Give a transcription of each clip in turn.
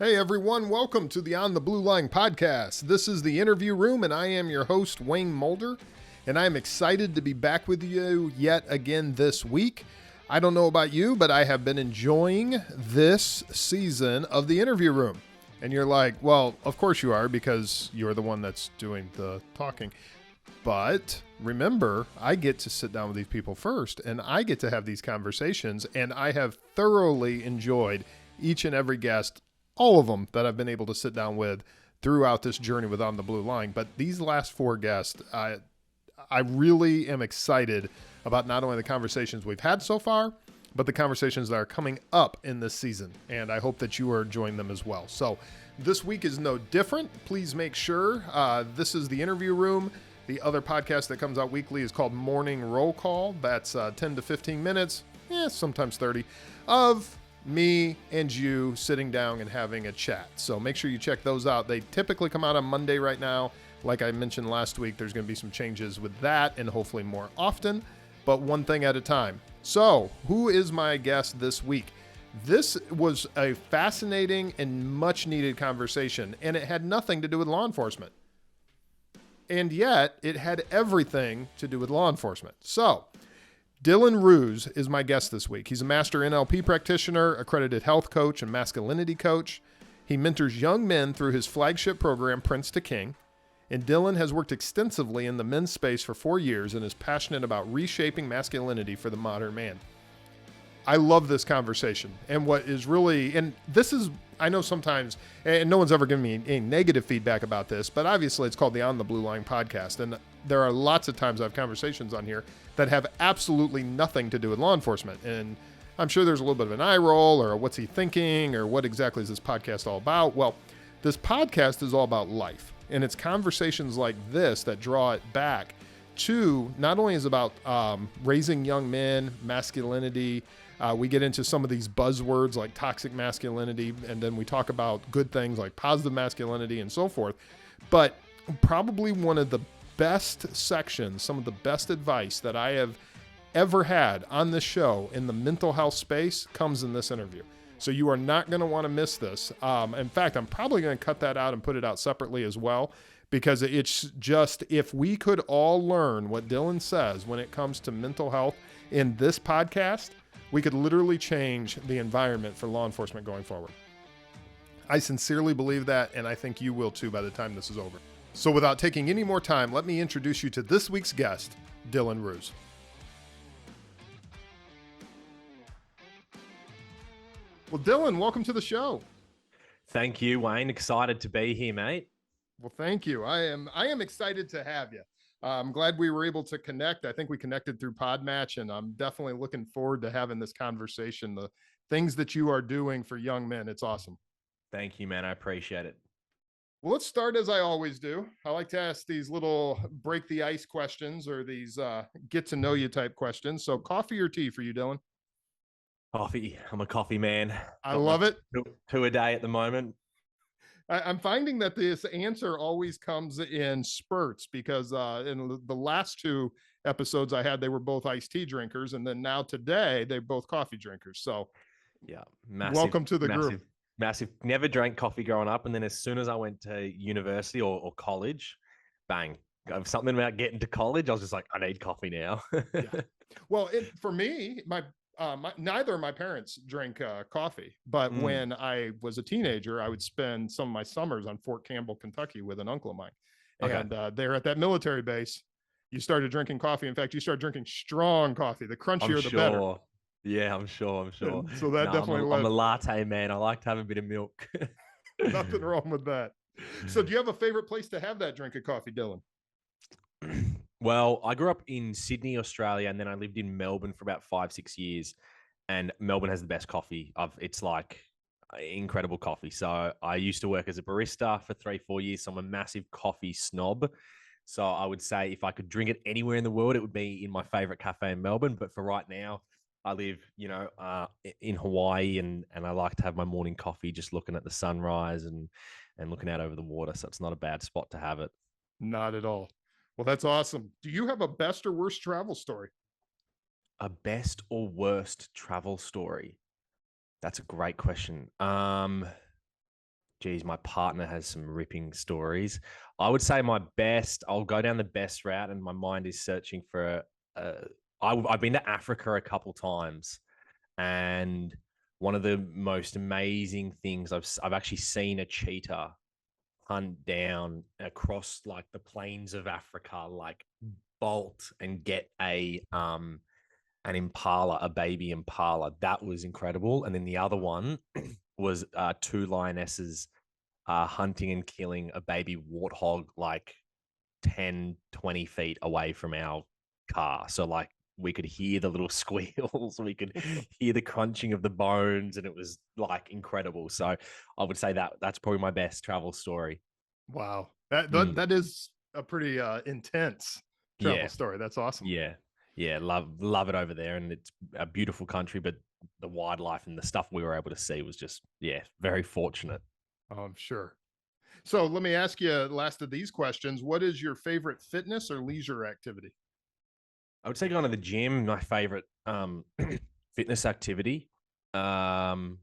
Hey everyone, welcome to the On the Blue Line podcast. This is the interview room, and I am your host, Wayne Mulder, and I am excited to be back with you yet again this week. I don't know about you, but I have been enjoying this season of the interview room. And you're like, well, of course you are, because you're the one that's doing the talking. But remember, I get to sit down with these people first, and I get to have these conversations, and I have thoroughly enjoyed each and every guest, all of them that I've been able to sit down with throughout this journey with On the Blue Line. But these last four guests, I really am excited about not only the conversations we've had so far, but the conversations that are coming up in this season. And I hope that you are enjoying them as well. So this week is no different. Please make sure this is the interview room. The other podcast that comes out weekly is called Morning Roll Call. That's 10 to 15 minutes, sometimes 30, of me and you sitting down and having a chat. So make sure you check those out. They typically come out on Monday right now. Like I mentioned last week, there's going to be some changes with that and hopefully more often, but one thing at a time. So who is my guest this week? This was a fascinating and much needed conversation, and it had nothing to do with law enforcement. And yet it had everything to do with law enforcement. So Dylan Roos is my guest this week. He's a master NLP practitioner, accredited health coach, and masculinity coach. He mentors young men through his flagship program, Prince to King. And Dylan has worked extensively in the men's space for 4 years and is passionate about reshaping masculinity for the modern man. I love this conversation. And what is really, and this is, I know sometimes, and no one's ever given me any negative feedback about this, but obviously it's called the On the Blue Line podcast. And there are lots of times I have conversations on here that have absolutely nothing to do with law enforcement. And I'm sure there's a little bit of an eye roll or what's he thinking or what exactly is this podcast all about? Well, this podcast is all about life. And it's conversations like this that draw it back to not only is about raising young men, masculinity. We get into some of these buzzwords like toxic masculinity, and then we talk about good things like positive masculinity and so forth. But probably one of the best sections, some of the best advice that I have ever had on this show in the mental health space comes in this interview. So you are not going to want to miss this. In fact, I'm probably going to cut that out and put it out separately as well, because it's just, if we could all learn what Dylan says when it comes to mental health in this podcast, we could literally change the environment for law enforcement going forward. I sincerely believe that, and I think you will too by the time this is over. So without taking any more time, let me introduce you to this week's guest, Dylan Roos. Well, Dylan, welcome to the show. Thank you, Wayne. Excited to be here, mate. Well, thank you. I am excited to have you. I'm glad we were able to connect. I think we connected through Podmatch, and I'm definitely looking forward to having this conversation. The things that you are doing for young men, it's awesome. Thank you, man. I appreciate it. Well, let's start as I always do. I like to ask these little break the ice questions, or these get to know you type questions. So coffee or tea for you, Dylan? Coffee. I'm a coffie man. I love it. Two a day at the moment. I'm finding that this answer always comes in spurts, because in the last two episodes I had, they were both iced tea drinkers. And then now today, they're both coffee drinkers. So yeah, welcome to the group. Massive. Never drank coffee growing up. And then as soon as I went to university or college, bang, something about getting to college. I was just like, I need coffee now. Yeah. Well, for me, neither of my parents drank coffee, but when I was a teenager, I would spend some of my summers on Fort Campbell, Kentucky with an uncle of mine. Okay. And there at that military base, you started drinking coffee. In fact, you started drinking strong coffee. The crunchier, the better. Yeah, I'm sure. So that definitely I'm a latte man. I like to have a bit of milk. Nothing wrong with that. So do you have a favorite place to have that drink of coffee, Dylan? Well, I grew up in Sydney, Australia, and then I lived in Melbourne for about 5-6 years. And Melbourne has the best coffee. It's like incredible coffee. So I used to work as a barista for 3-4 years. So I'm a massive coffee snob. So I would say if I could drink it anywhere in the world, it would be in my favorite cafe in Melbourne. But for right now, I live, in Hawaii, and I like to have my morning coffee just looking at the sunrise and looking out over the water. So it's not a bad spot to have it. Not at all. Well, that's awesome. Do you have a best or worst travel story? A best or worst travel story? That's a great question. Geez, my partner has some ripping stories. I would say I'll go down the best route, and my mind is searching for I've been to Africa a couple times, and one of the most amazing things I've actually seen a cheetah hunt down across like the plains of Africa, like bolt and get a an impala, a baby impala. That was incredible. And then the other one was two lionesses hunting and killing a baby warthog like 10, 20 feet away from our car. So like we could hear the little squeals, we could hear the crunching of the bones, and it was like incredible. So I would say that's probably my best travel story. Wow. That Mm. that is a pretty intense travel Yeah, story. That's awesome. yeah, yeah. Love it over there, and it's a beautiful country. But the wildlife and the stuff we were able to see was just very fortunate. Oh, I'm sure. So let me ask you last of these questions. What is your favorite fitness or leisure activity? I would say going to the gym, my favorite fitness activity. Um,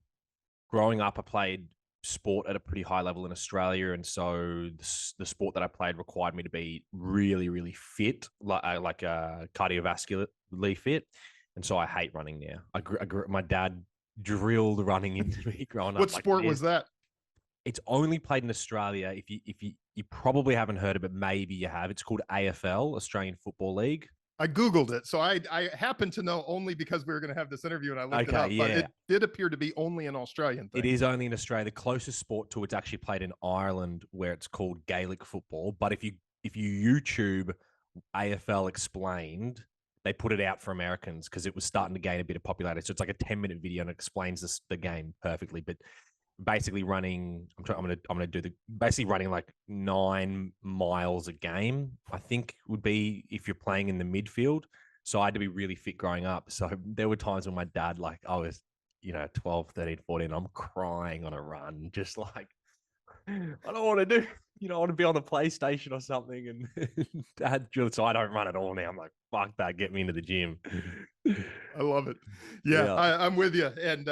Growing up, I played sport at a pretty high level in Australia, and so the sport that I played required me to be really, really fit, like cardiovascularly fit. And so I hate running now. My dad drilled running into me growing up What like sport was this. that? It's only played in Australia. If you probably haven't heard of it, maybe you have. It's called AFL, Australian Football League. I Googled it. So I happen to know only because we were going to have this interview and I looked it Okay, up, but yeah. it did appear to be only an Australian It thing. is only in Australia. The closest sport to it's actually played in Ireland, where it's called Gaelic football. But if you YouTube AFL explained, they put it out for Americans because it was starting to gain a bit of popularity. So it's like a 10-minute video and it explains the game perfectly. But basically running, I'm gonna do the basically running like 9 miles a game. I think would be if you're playing in the midfield. So I had to be really fit growing up. So there were times when my dad, like I was 12, 13, 14, I'm crying on a run, just like, I don't want to do, I want to be on the PlayStation or something. And dad, so I don't run at all now. I'm like, fuck that, get me into the gym. I love it. Yeah, Yeah. I'm with you. And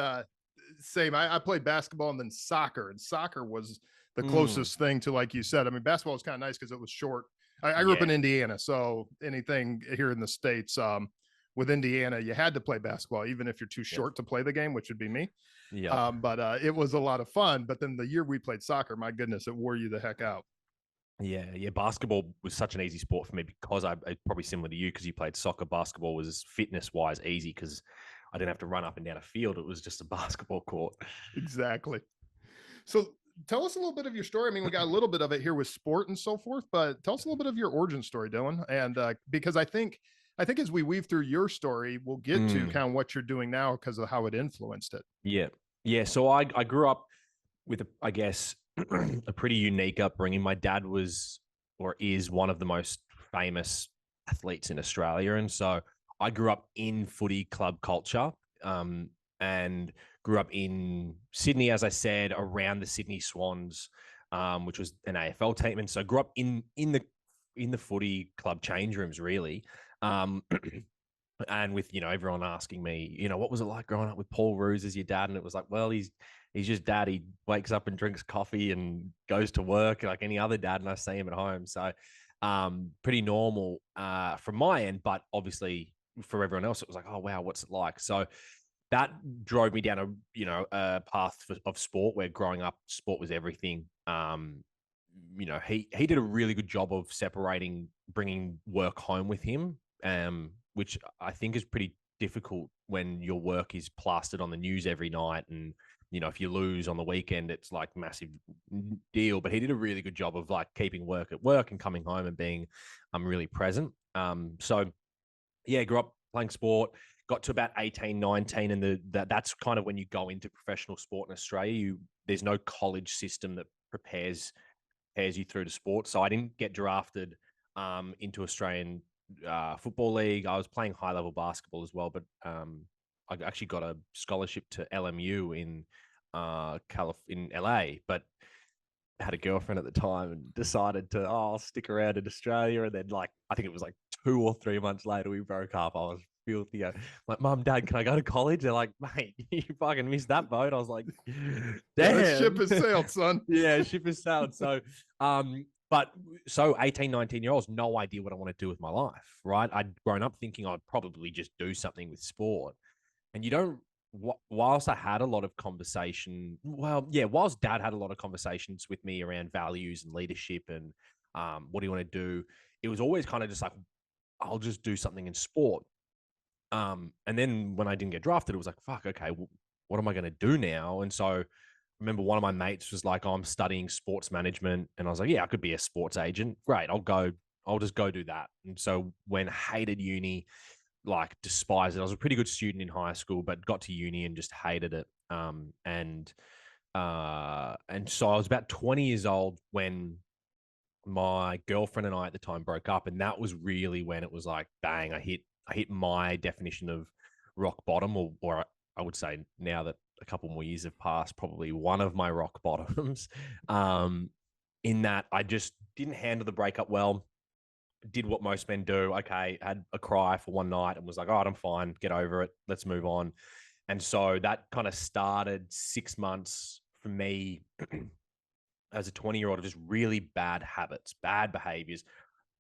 same. I played basketball and then soccer, and soccer was the Mm, closest thing to, like you said. I mean, basketball was kind of nice because it was short. I grew up in yeah. Indiana, so anything here in the States, with Indiana, you had to play basketball, even if you're too Yep. short to play the game, which would be me. Yep. But it was a lot of fun. But then the year we played soccer, my goodness, it wore you the heck out. Yeah. Yeah. Basketball was such an easy sport for me because I probably similar to you because you played soccer. Basketball was fitness wise easy because I didn't have to run up and down a field. It was just a basketball court. Exactly. So tell us a little bit of your story. I mean, we got a little bit of it here with sport and so forth, but tell us a little bit of your origin story, Dylan. And because I think as we weave through your story, we'll get to Mm, kind of what you're doing now because of how it influenced it. yeah. Yeah. So I grew up with, I guess, a pretty unique upbringing. My dad was or is one of the most famous athletes in Australia. And so I grew up in footy club culture um, and grew up in Sydney, as I said, around the Sydney Swans, which was an AFL team. And so I grew up in the footy club change rooms, really. Um, and with everyone asking me, what was it like growing up with Paul Roos as your dad? And it was like, well, he's just dad. He wakes up and drinks coffee and goes to work like any other dad, and I see him at home. So pretty normal from my end, but obviously for everyone else, it was like, oh wow, what's it like? So that drove me down a path of sport where growing up, sport was everything. He did a really good job of separating, bringing work home with him, which I think is pretty difficult when your work is plastered on the news every night. And, if you lose on the weekend, it's like massive deal. But he did a really good job of like keeping work at work and coming home and being really present. So, yeah, grew up playing sport, got to about 18, 19, and that's kind of when you go into professional sport in Australia. There's no college system that prepares you through to sport. So I didn't get drafted into Australian Football League. I was playing high level basketball as well, but I actually got a scholarship to LMU in LA, but had a girlfriend at the time and decided to I'll stick around in Australia. And then like I think it was like 2 or 3 months later we broke up. I was filthy. Like, Mom, Dad, can I go to college? They're like, mate, you fucking missed that boat. I was like, Yeah, that ship damn. has sailed, son. Yeah, ship has sailed. So, but so 18, 19-year-olds, no idea what I want to do with my life, right? I'd grown up thinking I'd probably just do something with sport. And you don't, whilst I had a lot of conversation, well, yeah, whilst Dad had a lot of conversations with me around values and leadership and what do you want to do, it was always kind of just like, I'll just do something in sport. And then when I didn't get drafted, it was like, fuck, okay, what am I going to do now? And so I remember one of my mates was like, oh, I'm studying sports management. And I was like, yeah, I could be a sports agent. Great. I'll just go do that. And so when hated uni, like despised it. I was a pretty good student in high school, but got to uni and just hated it. And so I was about 20 years old when my girlfriend and I at the time broke up, and that was really when it was like, bang, I hit my definition of rock bottom, or I would say now that a couple more years have passed, probably one of my rock bottoms. In that I just didn't handle the breakup well. Did what most men do. Okay, had a cry for one night and was like, all right, I'm fine. Get over it. Let's move on. And so that kind of started 6 months for me as a 20-year-old of just really bad habits, bad behaviors.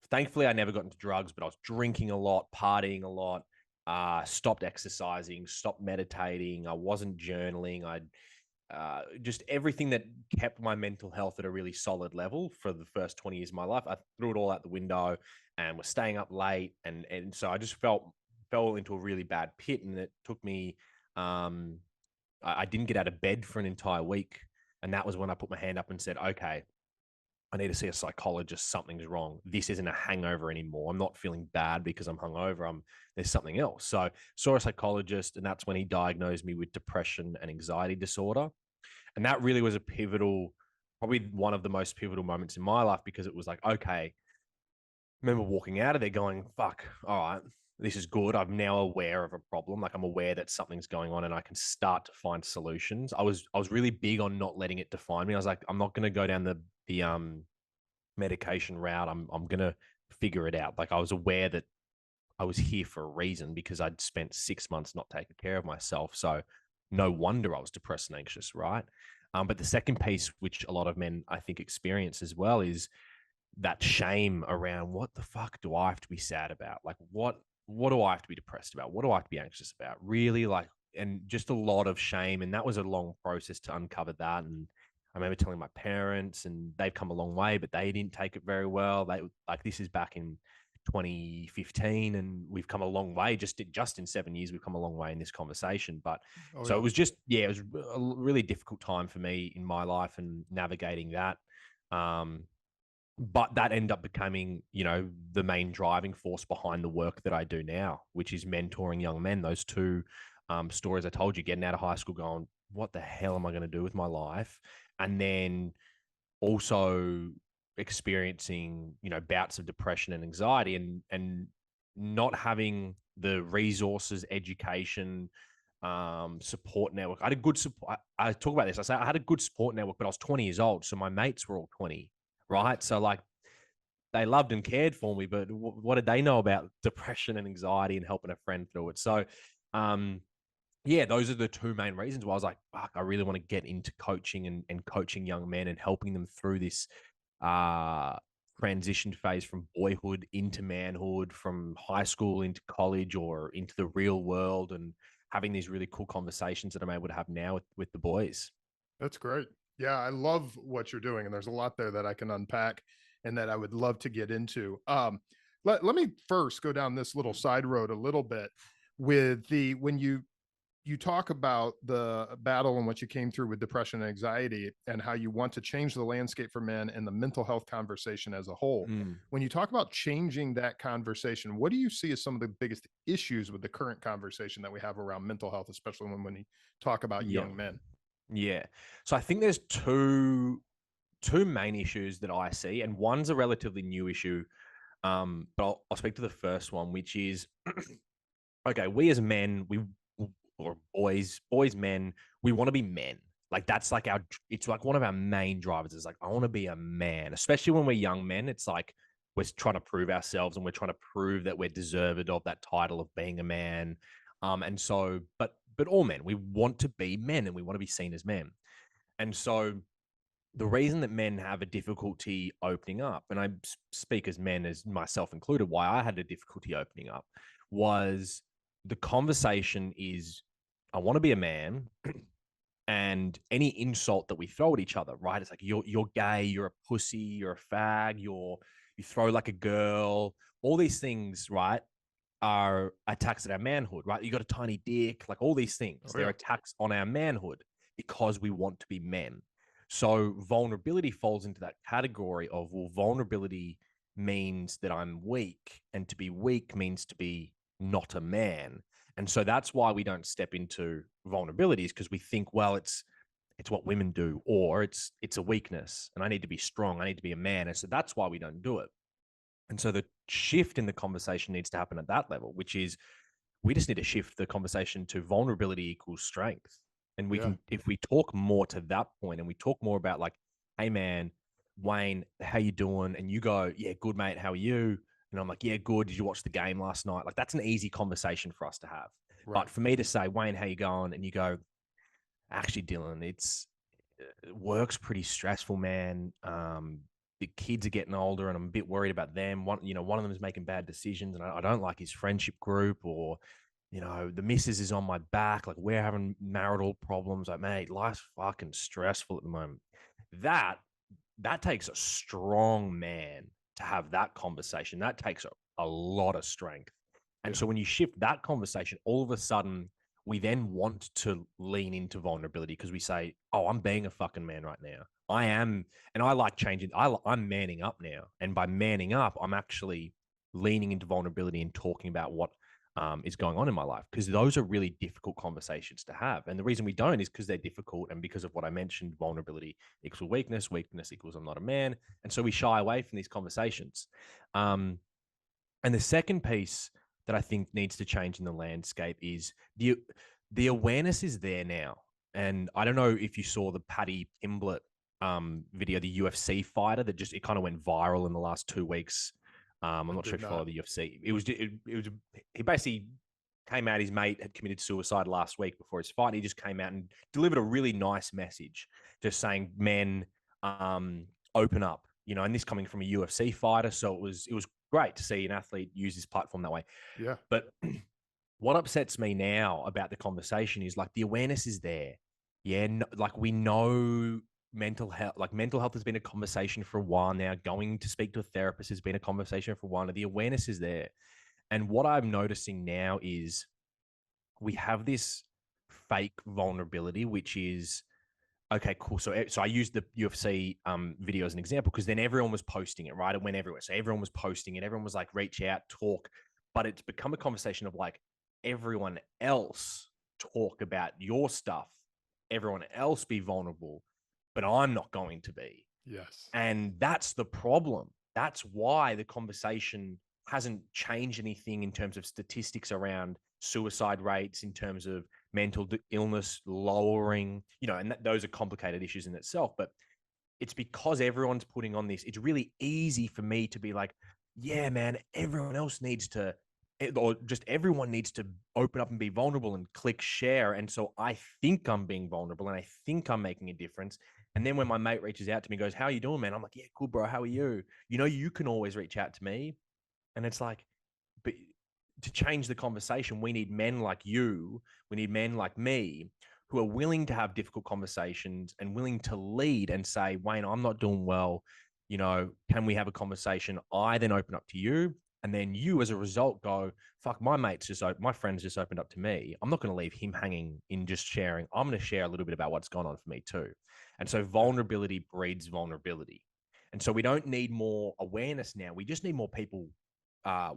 Thankfully, I never got into drugs, but I was drinking a lot, partying a lot, stopped exercising, stopped meditating. I wasn't journaling. Just everything that kept my mental health at a really solid level for the first 20 years of my life. I threw it all out the window and was staying up late. And so I just fell into a really bad pit. And it took me, I didn't get out of bed for an entire week. And that was when I put my hand up and said, okay, I need to see a psychologist. Something's wrong. This isn't a hangover anymore. I'm not feeling bad because I'm hungover. There's something else. So saw a psychologist, and that's when he diagnosed me with depression and anxiety disorder. And that really was a pivotal, probably one of the most pivotal moments in my life, because it was like, okay, I remember walking out of there going, fuck, all right, this is good. I'm now aware of a problem. Like, I'm aware that something's going on and I can start to find solutions. I was really big on not letting it define me. I was like, I'm not going to go down the medication route. I'm going to figure it out. Like, I was aware that I was here for a reason because I'd spent 6 months not taking care of myself. So no wonder I was depressed and anxious, right? But the second piece, which a lot of men, I think, experience as well, is that shame around, what the fuck do I have to be sad about? Like, what do I have to be depressed about? What do I have to be anxious about? Really, like, and just a lot of shame. And that was a long process to uncover that. And I remember telling my parents, and they've come a long way, but they didn't take it very well. They, like, this is back in 2015, and we've come a long way. Just in 7 years, we've come a long way in this conversation. But it was just, it was a really difficult time for me in my life and navigating that. But that ended up becoming, the main driving force behind the work that I do now, which is mentoring young men. Those two stories I told you, getting out of high school going, what the hell am I going to do with my life? And then also experiencing, bouts of depression and anxiety, and not having the resources, education, support network. I had a good support. I talk about this. I say I had a good support network, but I was 20 years old. So my mates were all 20, right? So, like, they loved and cared for me, but what did they know about depression and anxiety and helping a friend through it? So, yeah, those are the two main reasons why I was like, fuck, I really want to get into coaching and coaching young men and helping them through this transition phase from boyhood into manhood, from high school into college or into the real world, and having these really cool conversations that I'm able to have now with the boys. That's great. Yeah, I love what you're doing, and there's a lot there that I can unpack and that I would love to get into. Let me first go down this little side road a little bit with when you talk about the battle and what you came through with depression and anxiety, and how you want to change the landscape for men and the mental health conversation as a whole. When you talk about changing that conversation, what do you see as some of the biggest issues with the current conversation that we have around mental health, especially when we talk about young men? Yeah. So I think there's two main issues that I see, and one's a relatively new issue. But I'll speak to the first one, which is, okay, we as men, or boys, men, we want to be men. Like, that's like it's like one of our main drivers is like, I want to be a man, especially when we're young men. It's like, we're trying to prove ourselves and we're trying to prove that we're deserved of that title of being a man. And so, but all men, we want to be men and we want to be seen as men. And so the reason that men have a difficulty opening up, and I speak as men, as myself included, why I had a difficulty opening up was the conversation is, I want to be a man, and any insult that we throw at each other, right? It's like, you're gay, you're a pussy, you're a fag, you throw like a girl, all these things, right, are attacks at our manhood, right? You got a tiny dick, like all these things. They're attacks on our manhood because we want to be men. So vulnerability falls into that category of, well, vulnerability means that I'm weak, and to be weak means to be not a man. And so that's why we don't step into vulnerabilities, because we think, well, it's what women do, or it's a weakness and I need to be strong. I need to be a man. And so that's why we don't do it. And so the shift in the conversation needs to happen at that level, which is we just need to shift the conversation to vulnerability equals strength. And we can, if we talk more to that point and we talk more about like, hey man, Wayne, how you doing? And you go, yeah, good mate. How are you? And I'm like, yeah, good. Did you watch the game last night? Like, that's an easy conversation for us to have. Right. But for me to say, Wayne, how you going? And you go, actually, Dylan, work's pretty stressful, man. The kids are getting older and I'm a bit worried about them. One of them is making bad decisions and I don't like his friendship group, or, the missus is on my back. Like, we're having marital problems. Like, mate, life's fucking stressful at the moment. That takes a strong man to have that conversation. That takes a lot of strength. And so when you shift that conversation, all of a sudden we then want to lean into vulnerability, because we say, oh, I'm being a fucking man right now. I am. And I like changing. I'm manning up now. And by manning up, I'm actually leaning into vulnerability and talking about what is going on in my life, because those are really difficult conversations to have. And the reason we don't is because they're difficult, and because of what I mentioned, vulnerability equals weakness, weakness equals I'm not a man. And so we shy away from these conversations. And the second piece that I think needs to change in the landscape is the awareness is there now. And I don't know if you saw the Paddy video, the UFC fighter that it kind of went viral in the last 2 weeks. I'm not sure if you follow the UFC. He basically came out, his mate had committed suicide last week before his fight. He just came out and delivered a really nice message, just saying, men, open up, and this coming from a UFC fighter. So it was great to see an athlete use his platform that way. Yeah. But what upsets me now about the conversation is, like, the awareness is there. Yeah. Like, we know mental health has been a conversation for a while now. Going to speak to a therapist has been a conversation for a while now. The awareness is there. And what I'm noticing now is we have this fake vulnerability, which is, okay, cool. So I used the UFC video as an example, because then everyone was posting it, right? It went everywhere. So everyone was posting it. Everyone was like, reach out, talk. But it's become a conversation of like, everyone else talk about your stuff. Everyone else be vulnerable, but I'm not going to be. Yes. And that's the problem. That's why the conversation hasn't changed anything in terms of statistics around suicide rates, in terms of mental illness lowering, and those are complicated issues in itself. But it's because everyone's putting on this. It's really easy for me to be like, yeah, man, everyone needs to open up and be vulnerable and click share. And so I think I'm being vulnerable and I think I'm making a difference. And then when my mate reaches out to me and goes, how are you doing, man? I'm like, yeah, cool, bro. How are you? You can always reach out to me. And it's like, but to change the conversation, we need men like you. We need men like me who are willing to have difficult conversations and willing to lead and say, Wayne, I'm not doing well. Can we have a conversation? I then open up to you. And then you, as a result, go, fuck, my friend's just opened up to me. I'm not going to leave him hanging in just sharing. I'm going to share a little bit about what's gone on for me too. And so vulnerability breeds vulnerability. And so we don't need more awareness now. We just need more people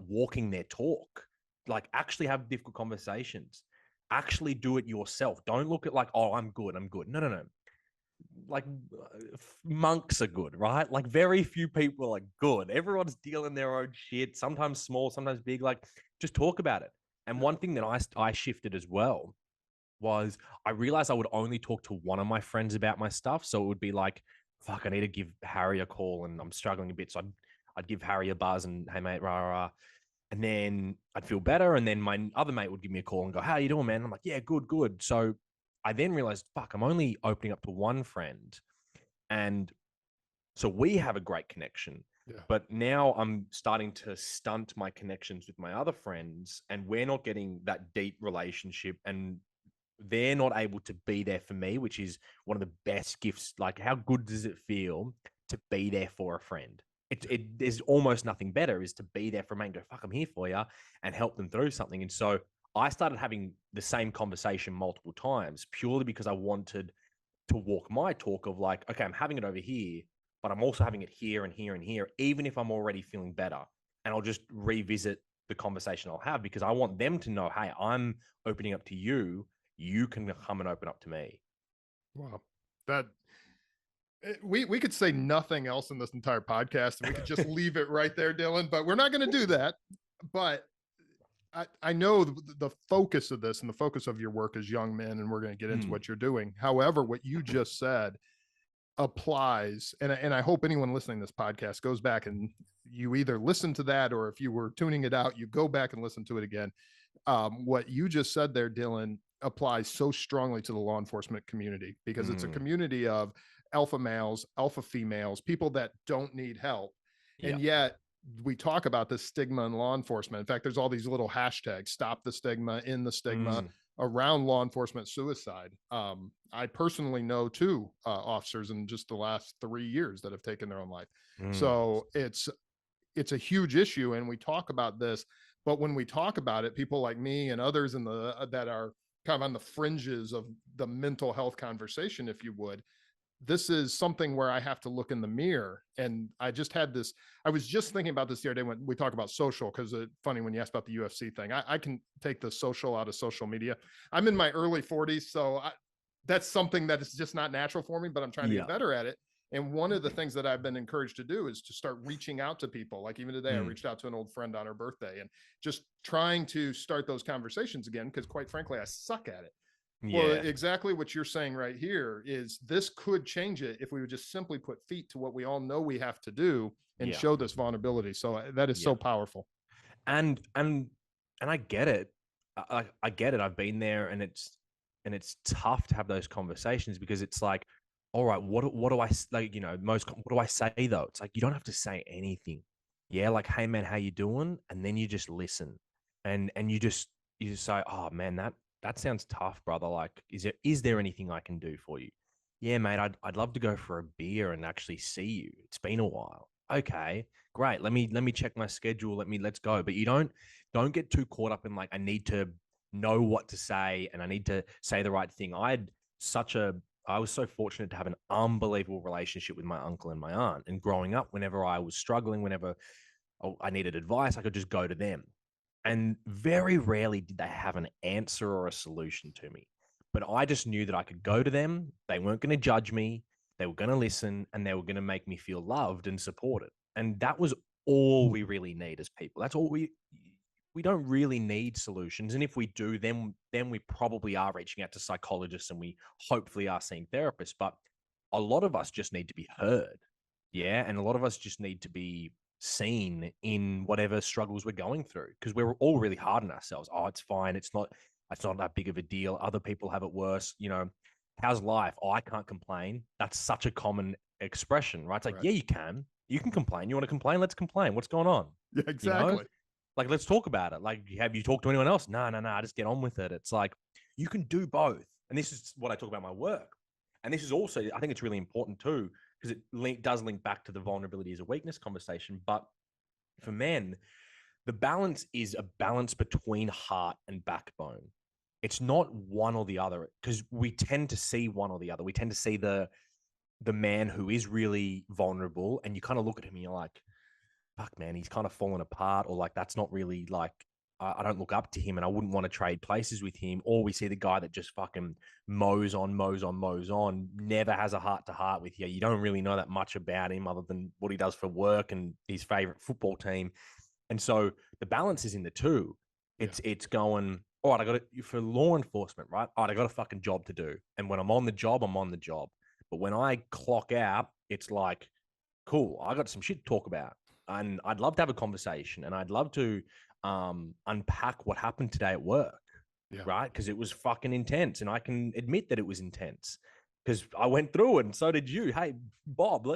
walking their talk, like actually have difficult conversations, actually do it yourself. Don't look at like, oh, I'm good. No. Like monks are good, right? Like very few people are good. Everyone's dealing their own shit, sometimes small, sometimes big. Like, just talk about it. And one thing that I shifted as well was I realized I would only talk to one of my friends about my stuff. So it would be like, fuck, I need to give Harry a call and I'm struggling a bit. So I'd give Harry a buzz and, hey, mate, rah, rah, rah. And then I'd feel better. And then my other mate would give me a call and go, how you doing, man? I'm like, yeah, good, good. So I then realized, fuck, I'm only opening up to one friend. And so we have a great connection. Yeah. But now I'm starting to stunt my connections with my other friends, and we're not getting that deep relationship, and they're not able to be there for me, which is one of the best gifts. Like, how good does it feel to be there for a friend? There's almost nothing better is to be there for a mate and go, fuck, I'm here for you, and help them through something. And so I started having the same conversation multiple times purely because I wanted to walk my talk of like, okay, I'm having it over here, but I'm also having it here and here and here, even if I'm already feeling better. And I'll just revisit the conversation I'll have because I want them to know, hey, I'm opening up to you. You can come and open up to me. Wow. That we could say nothing else in this entire podcast and we could just leave it right there, Dylan, but we're not going to do that. But I know the focus of this and the focus of your work is young men, and we're going to get into what you're doing. However, what you just said applies, and I hope anyone listening to this podcast goes back and you either listen to that, or if you were tuning it out, you go back and listen to it again. What you just said there, Dylan, applies so strongly to the law enforcement community because it's a community of alpha males, alpha females, people that don't need help. And yet we talk about this stigma in law enforcement. In fact, there's all these little hashtags, stop the stigma, in the stigma around law enforcement suicide. I personally know two officers in just the last 3 years that have taken their own life. So it's a huge issue, and we talk about this, but when we talk about it, people like me and others in the that are kind of on the fringes of the mental health conversation, if you would, this is something where I have to look in the mirror. And I just had this, I was just thinking about this the other day when we talk about social, because it's funny when you asked about the UFC thing, I can take the social out of social media. I'm in my early 40s, so that's something that is just not natural for me, but I'm trying to get better at it. And one of the things that I've been encouraged to do is to start reaching out to people. Like even today, I reached out to an old friend on her birthday and just trying to start those conversations again, because quite frankly, I suck at it. Well, exactly what you're saying right here is this could change it if we would just simply put feet to what we all know we have to do and show this vulnerability. So that is so powerful. And I get it. I get it. I've been there, and it's tough to have those conversations because it's like, all right, what do I like? You know, what do I say though? It's like you don't have to say anything. Yeah, like, hey man, how you doing? And then you just listen, and you just say, oh man, that sounds tough, brother. Like, is there anything I can do for you? Yeah, mate, I'd love to go for a beer and actually see you. It's been a while. Okay, great. Let me check my schedule. Let's go. But you don't get too caught up in like, I need to know what to say and I need to say the right thing. I was so fortunate to have an unbelievable relationship with my uncle and my aunt. And growing up, whenever I was struggling, whenever I needed advice, I could just go to them. And very rarely did they have an answer or a solution to me. But I just knew that I could go to them. They weren't going to judge me. They were going to listen, and they were going to make me feel loved and supported. And that was all we really need as people. That's all we don't really need solutions. And if we do, then we probably are reaching out to psychologists and we hopefully are seeing therapists. But a lot of us just need to be heard. Yeah. And a lot of us just need to be seen in whatever struggles we're going through, because we're all really hard on ourselves. Oh, it's fine. It's not that big of a deal. Other people have it worse. You know, how's life? Oh, I can't complain. That's such a common expression, right? It's like, yeah, you can complain. You want to complain? Let's complain. What's going on? Yeah, exactly. You know? Like, let's talk about it. Like, have you talked to anyone else? No, I just get on with it. It's like, you can do both. And this is what I talk about in my work. And this is also, I think it's really important too, because it does link back to the vulnerability as a weakness conversation. But for men, the balance is a balance between heart and backbone. It's not one or the other, because we tend to see one or the other. We tend to see the man who is really vulnerable, and you kind of look at him and you're like, fuck, man, he's kind of fallen apart, or like, that's not really like, I don't look up to him and I wouldn't want to trade places with him. Or we see the guy that just fucking mows on, never has a heart to heart with you. You don't really know that much about him other than what he does for work and his favorite football team. And so the balance is in the two. It's going, all right, I got it for law enforcement, right? All right, I got a fucking job to do. And when I'm on the job, I'm on the job. But when I clock out, it's like, cool, I got some shit to talk about. and I'd love to have a conversation, and I'd love to unpack what happened today at work, Yeah. right? Because it was fucking intense, and I can admit that it was intense because I went through it, and so did you. Hey, Bob,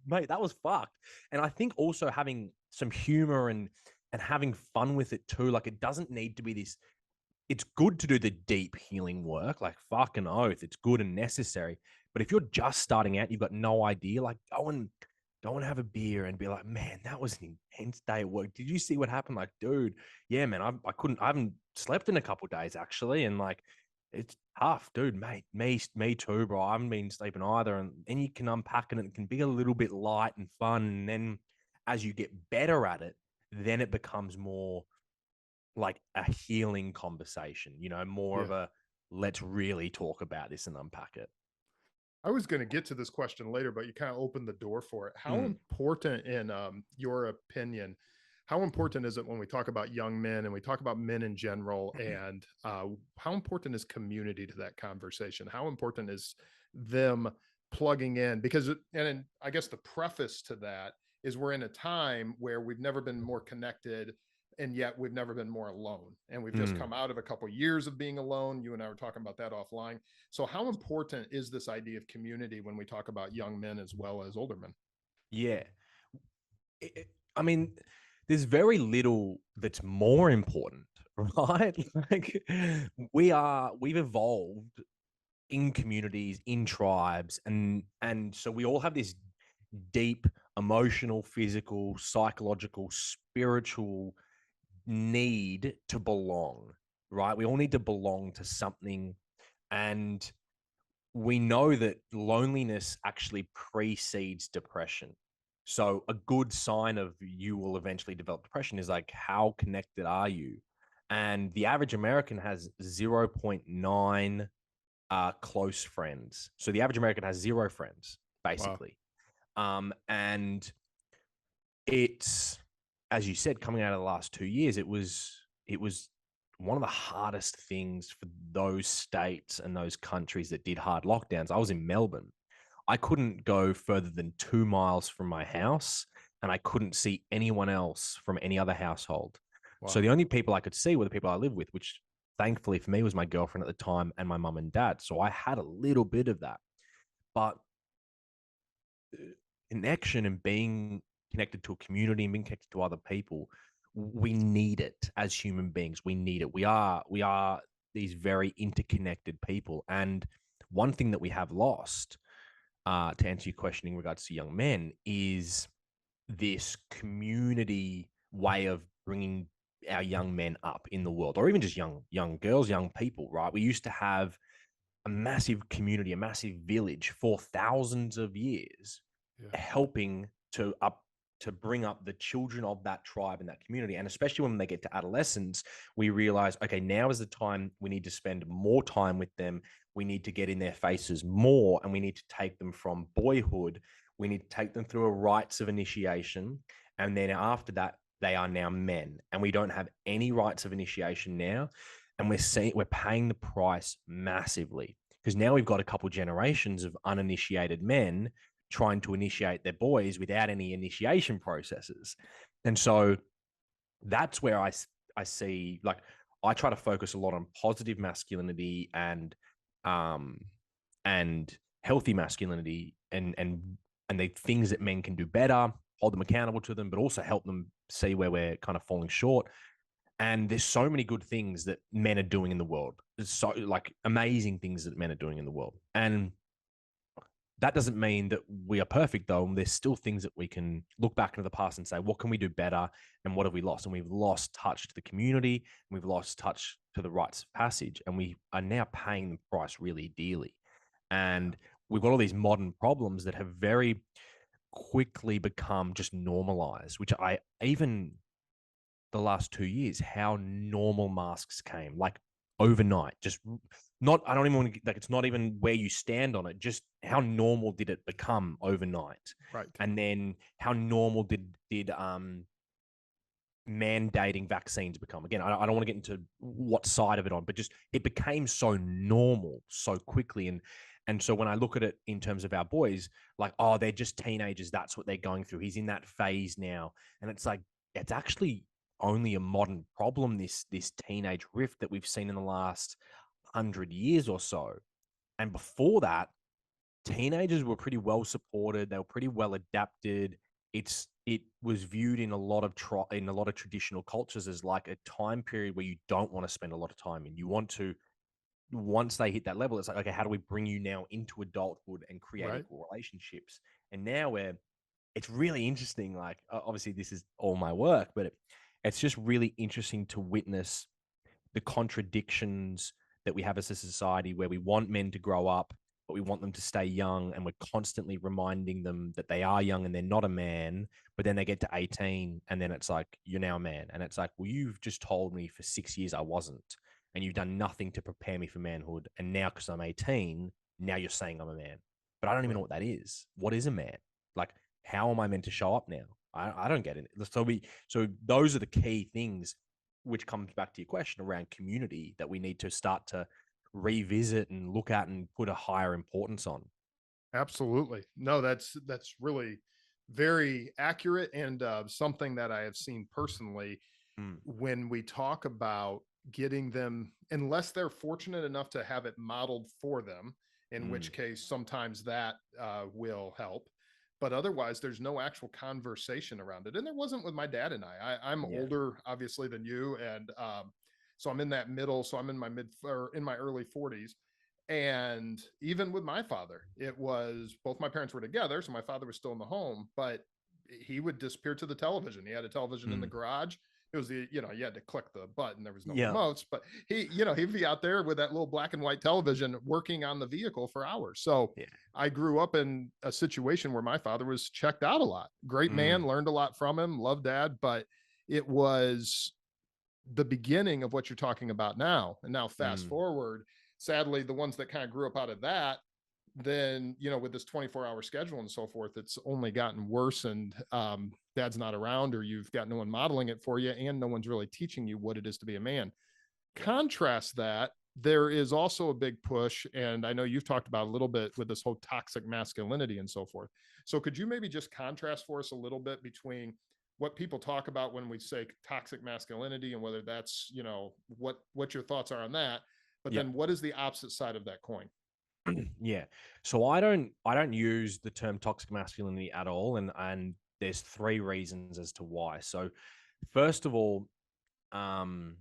mate, that was fucked. And I think also having some humor and having fun with it too. Like, it doesn't need to be this. It's good to do the deep healing work, like fucking oath. It's good and necessary. But if you're just starting out, you've got no idea, like go and have a beer and be like, man, that was an intense day at work. Did you see what happened? Like, dude, yeah, man, I haven't slept in a couple of days actually. And like, it's tough, dude, mate. Me too, bro. I haven't been sleeping either. And then you can unpack it and it can be a little bit light and fun. And then as you get better at it, then it becomes more like a healing conversation, more Yeah. of a let's really talk about this and unpack it. I was going to get to this question later, but you kind of opened the door for it. How Mm. important, in your opinion, how important is it when we talk about young men and we talk about men in general? And how important is community to that conversation? How important is them plugging in? Because, and I guess the preface to that is we're in a time where we've never been more connected, and yet we've never been more alone. And we've just Mm. come out of a couple of years of being alone. You and I were talking about that offline. So how important is this idea of community when we talk about young men as well as older men? Yeah. I mean, there's very little that's more important, right? Like, we've evolved in communities, in tribes, and so we all have this deep emotional, physical, psychological, spiritual need to belong, right? We all need to belong to something. And we know that loneliness actually precedes depression. So a good sign of you will eventually develop depression is like, how connected are you? And the average American has 0.9 close friends. So the average American has 0 friends, Wow. basically. And it's, as you said, coming out of the last 2 years, it was one of the hardest things for those states and those countries that did hard lockdowns. I was in Melbourne. I couldn't go further than 2 miles from my house, and I couldn't see anyone else from any other household. So Wow. the only people I could see were the people I live with, which thankfully for me was my girlfriend at the time and my mum and dad. So I had a little bit of that. But connection and being connected to a community and being connected to other people, we need it as human beings. We need it. We are these very interconnected people. And one thing that we have lost, to answer your question in regards to young men, is this community way of bringing our young men up in the world, or even just young girls, young people. Right? We used to have a massive community, a massive village for thousands of years, Yeah. helping to bring up the children of that tribe and that community. And especially when they get to adolescence, we realize, okay, now is the time we need to spend more time with them. We need to get in their faces more, and we need to take them from boyhood. We need to take them through a rites of initiation. And then after that, they are now men. And we don't have any rites of initiation now. And we're paying the price massively, because now we've got a couple generations of uninitiated men trying to initiate their boys without any initiation processes. And so that's where I see, like, I try to focus a lot on positive masculinity um and healthy masculinity, and the things that men can do better, hold them accountable to them, but also help them see where we're kind of falling short. And there's so many good things that men are doing in the world. There's so, like, amazing things that men are doing in the world. And that doesn't mean that we are perfect, though. And there's still things that we can look back into the past and say, what can we do better? And what have we lost? And we've lost touch to the community, and we've lost touch to the rites of passage. And we are now paying the price really dearly. And we've got all these modern problems that have very quickly become just normalized, which I even the last 2 years, how normal masks came, like overnight, just not, I don't even want to, like, it's not even where you stand on it, just how normal did it become overnight? Right. And then how normal did mandating vaccines become? Again, I don't want to get into what side of it on, but just it became so normal so quickly. And so when I look at it in terms of our boys, like, oh, they're just teenagers. That's what they're going through. He's in that phase now. And it's like, it's actually only a modern problem, this teenage rift that we've seen in the last 100 years or so. And before that, teenagers were pretty well supported. They were pretty well adapted. It was viewed in a lot of traditional cultures as like a time period where you don't want to spend a lot of time in. You want to, once they hit that level, it's like, okay, how do we bring you now into adulthood and create Right. equal relationships? And now it's really interesting. Like, obviously, this is all my work, but it's just really interesting to witness the contradictions that we have as a society where we want men to grow up, but we want them to stay young. And we're constantly reminding them that they are young and they're not a man. But then they get to 18 and then it's like, you're now a man. And it's like, well, you've just told me for 6 years I wasn't. And you've done nothing to prepare me for manhood. And now, because I'm 18, now you're saying I'm a man. But I don't even know Right. what that is. What is a man? Like, how am I meant to show up now? I don't get it. So those are the key things, which comes back to your question around community, that we need to start to revisit and look at and put a higher importance on. Absolutely. No, that's really very accurate, and something that I have seen personally Mm, when we talk about getting them, unless they're fortunate enough to have it modeled for them, in which mm, case sometimes that will help. But otherwise, there's no actual conversation around it. And there wasn't with my dad and I'm yeah. older, obviously, than you. And so I'm in that middle. So I'm in my in my early 40s. And even with my father, it was both my parents were together. So my father was still in the home, but he would disappear to the television. He had a television in the Mm, garage. It was you had to click the button. There was no yeah. remotes, but he'd be out there with that little black and white television working on the vehicle for hours. So Yeah. I grew up in a situation where my father was checked out a lot. Great Mm, man, learned a lot from him, loved dad, but it was the beginning of what you're talking about now. And now fast mm, forward, sadly, the ones that kind of grew up out of that, then with this 24-hour schedule and so forth, it's only gotten worse. And dad's not around, or you've got no one modeling it for you, and no one's really teaching you what it is to be a man. yeah. Contrast that, there is also a big push, and I know you've talked about a little bit with this whole toxic masculinity and so forth. So could you maybe just contrast for us a little bit between what people talk about when we say toxic masculinity, and whether that's what your thoughts are on that, but Yeah. then what is the opposite side of that coin? Yeah. So I don't use the term toxic masculinity at all. And there's three reasons as to why. So first of all, um,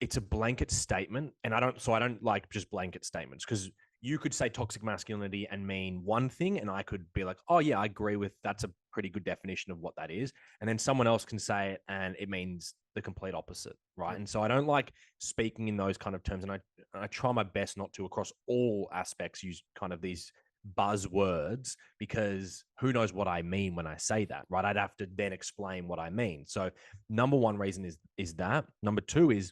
it's a blanket statement, and I don't like just blanket statements, because you could say toxic masculinity and mean one thing, and I could be like, oh yeah, I agree with, that's a pretty good definition of what that is. And then someone else can say it and it means the complete opposite, right? Yep. And so I don't like speaking in those kind of terms, and I try my best not to, across all aspects, use kind of these buzzwords, because who knows what I mean when I say that, right? I'd have to then explain what I mean. So number one reason is that. Number two is,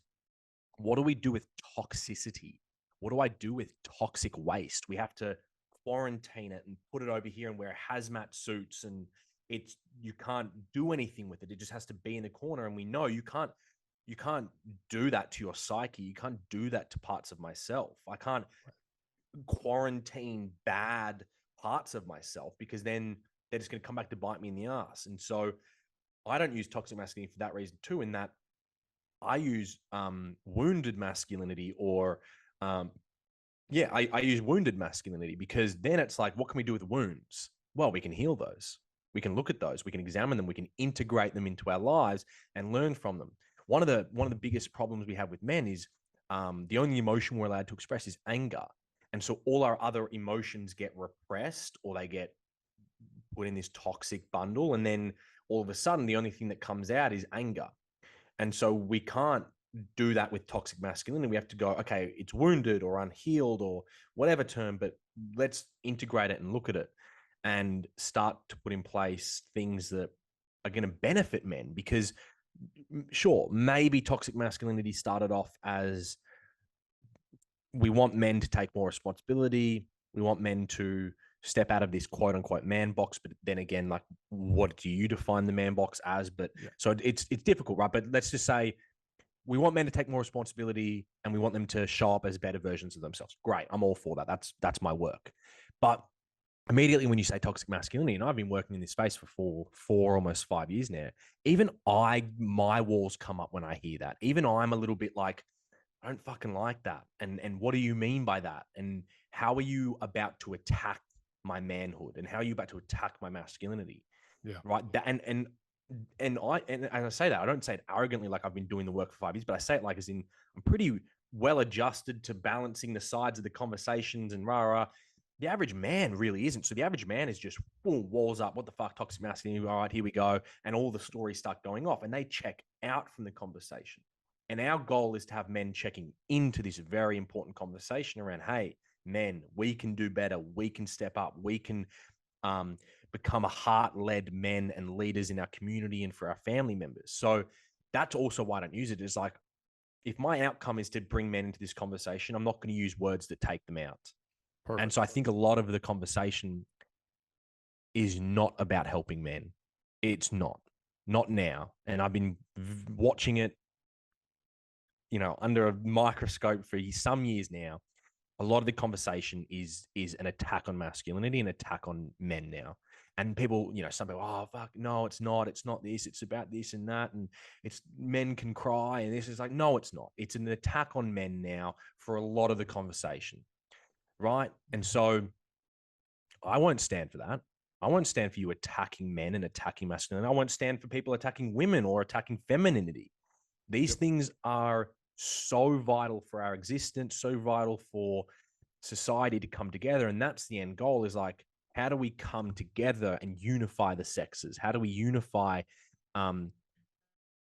what do we do with toxicity? What do I do with toxic waste? We have to quarantine it and put it over here and wear hazmat suits, and you can't do anything with it. It just has to be in the corner. And we know you can't do that to your psyche. You can't do that to parts of myself. I can't quarantine bad parts of myself, because then they're just going to come back to bite me in the ass. And so I don't use toxic masculinity for that reason too, in that I use wounded masculinity, or I use wounded masculinity, because then it's like, what can we do with wounds? Well, we can heal those. We can look at those. We can examine them. We can integrate them into our lives and learn from them. One of the biggest problems we have with men is the only emotion we're allowed to express is anger, and so all our other emotions get repressed, or they get put in this toxic bundle, and then all of a sudden, the only thing that comes out is anger. And so we can't do that with toxic masculinity. We have to go, okay, it's wounded or unhealed or whatever term, but let's integrate it and look at it and start to put in place things that are going to benefit men. Because sure, maybe toxic masculinity started off as, we want men to take more responsibility. We want men to step out of this quote unquote man box. But then again, like, what do you define the man box as? But Yeah. so it's difficult, right? But let's just say we want men to take more responsibility and we want them to show up as better versions of themselves. Great. I'm all for that. That's my work. But immediately when you say toxic masculinity, and I've been working in this space for four, almost 5 years now, even my walls come up when I hear that. Even I'm a little bit like, I don't fucking like that. And what do you mean by that? And how are you about to attack my manhood? And how are you about to attack my masculinity? Yeah. Right. And I say that, I don't say it arrogantly like I've been doing the work for 5 years, but I say it like as in I'm pretty well adjusted to balancing the sides of the conversations and rah. The average man really isn't. So the average man is just boom, walls up. What the fuck, toxic masculinity? All right, here we go. And all the stories start going off and they check out from the conversation. And our goal is to have men checking into this very important conversation around, hey, men, we can do better. We can step up. We can become a heart-led men and leaders in our community and for our family members. So that's also why I don't use it. It's like, if my outcome is to bring men into this conversation, I'm not going to use words that take them out. Perfect. And so I think a lot of the conversation is not about helping men. It's not now. And I've been watching it, under a microscope for some years now. A lot of the conversation is an attack on masculinity, an attack on men now. And people, some people, oh, fuck, no, it's not this, it's about this and that. And it's men can cry. And this is like, no, it's not. It's an attack on men now for a lot of the conversation. Right. And so I won't stand for that. I won't stand for you attacking men and attacking masculinity. I won't stand for people attacking women or attacking femininity. These things are so vital for our existence, so vital for society to come together. And that's the end goal, is like, how do we come together and unify the sexes? How do we unify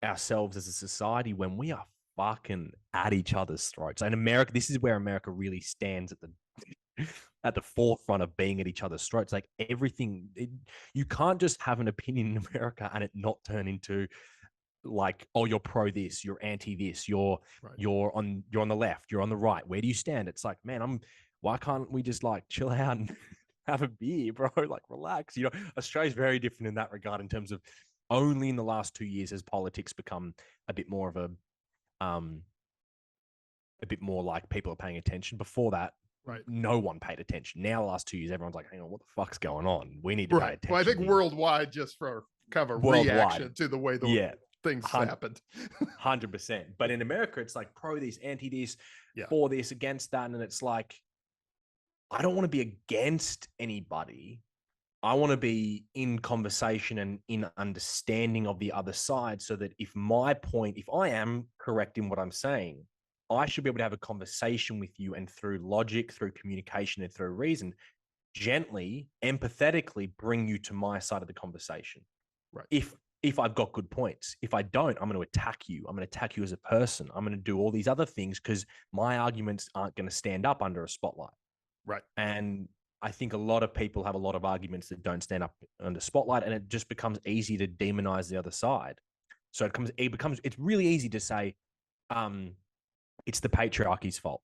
ourselves as a society when we are fucking at each other's throats? And America, this is where America really stands at the forefront of being at each other's throats. Like everything, you can't just have an opinion in America and it not turn into like, oh, you're pro this, you're anti this, you're on the left, you're on the right. Where do you stand? It's like, man, why can't we just like chill out and have a beer, bro? Like relax. Australia's very different in that regard in terms of only in the last 2 years has politics become a bit more of a bit more like people are paying attention. Before that, no one paid attention. Now, the last 2 years, everyone's like, hang on, what the fuck's going on? We need to pay attention. Well, I think worldwide, just for kind of a reaction to the way things happened. 100%. But in America, it's like pro this, anti this, for this, against that. And it's like, I don't want to be against anybody. I want to be in conversation and in understanding of the other side, so that if I am correct in what I'm saying, I should be able to have a conversation with you, and through logic, through communication, and through reason, gently, empathetically bring you to my side of the conversation. Right. If I've got good points. If I don't, I'm going to attack you. I'm going to attack you as a person. I'm going to do all these other things because my arguments aren't going to stand up under a spotlight. Right. And I think a lot of people have a lot of arguments that don't stand up under spotlight, and it just becomes easy to demonize the other side. So it's really easy to say, it's the patriarchy's fault.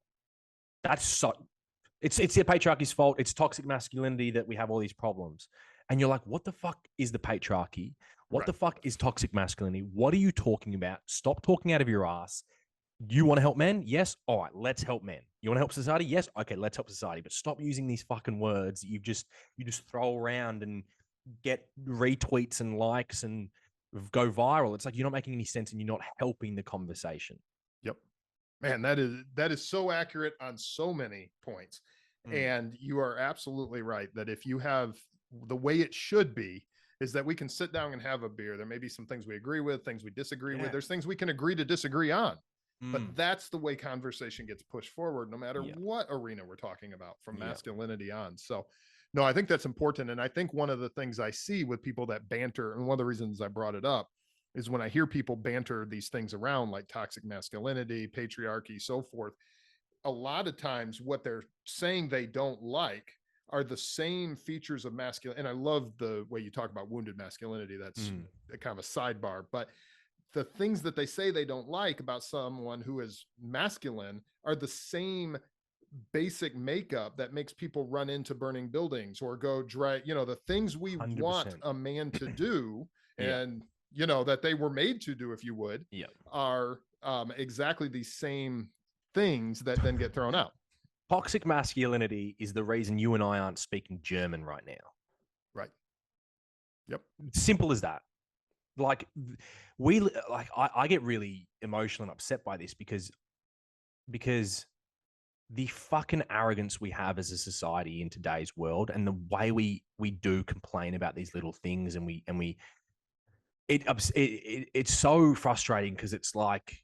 It's the patriarchy's fault. It's toxic masculinity that we have all these problems. And you're like, what the fuck is the patriarchy? What the fuck is toxic masculinity? What are you talking about? Stop talking out of your ass. You want to help men? Yes. All right, let's help men. You want to help society? Yes. Okay, let's help society. But stop using these fucking words that you just throw around and get retweets and likes and go viral. It's like you're not making any sense and you're not helping the conversation. Yep. Man, that is so accurate on so many points. And you are absolutely right that if you have the way it should be is that we can sit down and have a beer. There may be some things we agree with, things we disagree with. There's things we can agree to disagree on. But that's the way conversation gets pushed forward, no matter what arena we're talking about, from masculinity on. So, no, I think that's important. And I think one of the things I see with people that banter, and one of the reasons I brought it up, is when I hear people banter these things around like toxic masculinity, patriarchy, so forth, a lot of times what they're saying they don't like are the same features of masculine. And I love the way you talk about wounded masculinity. That's kind of a sidebar, but the things that they say they don't like about someone who is masculine are the same basic makeup that makes people run into burning buildings or go drag, the things we 100%. Want a man to do. And that they were made to do, if you would, Yeah. are exactly the same things that then get thrown out. Toxic masculinity is the reason you and I aren't speaking German right now. Right. Yep. Simple as that. Like I get really emotional and upset by this because the fucking arrogance we have as a society in today's world, and the way we do complain about these little things, and it's so frustrating, because it's like,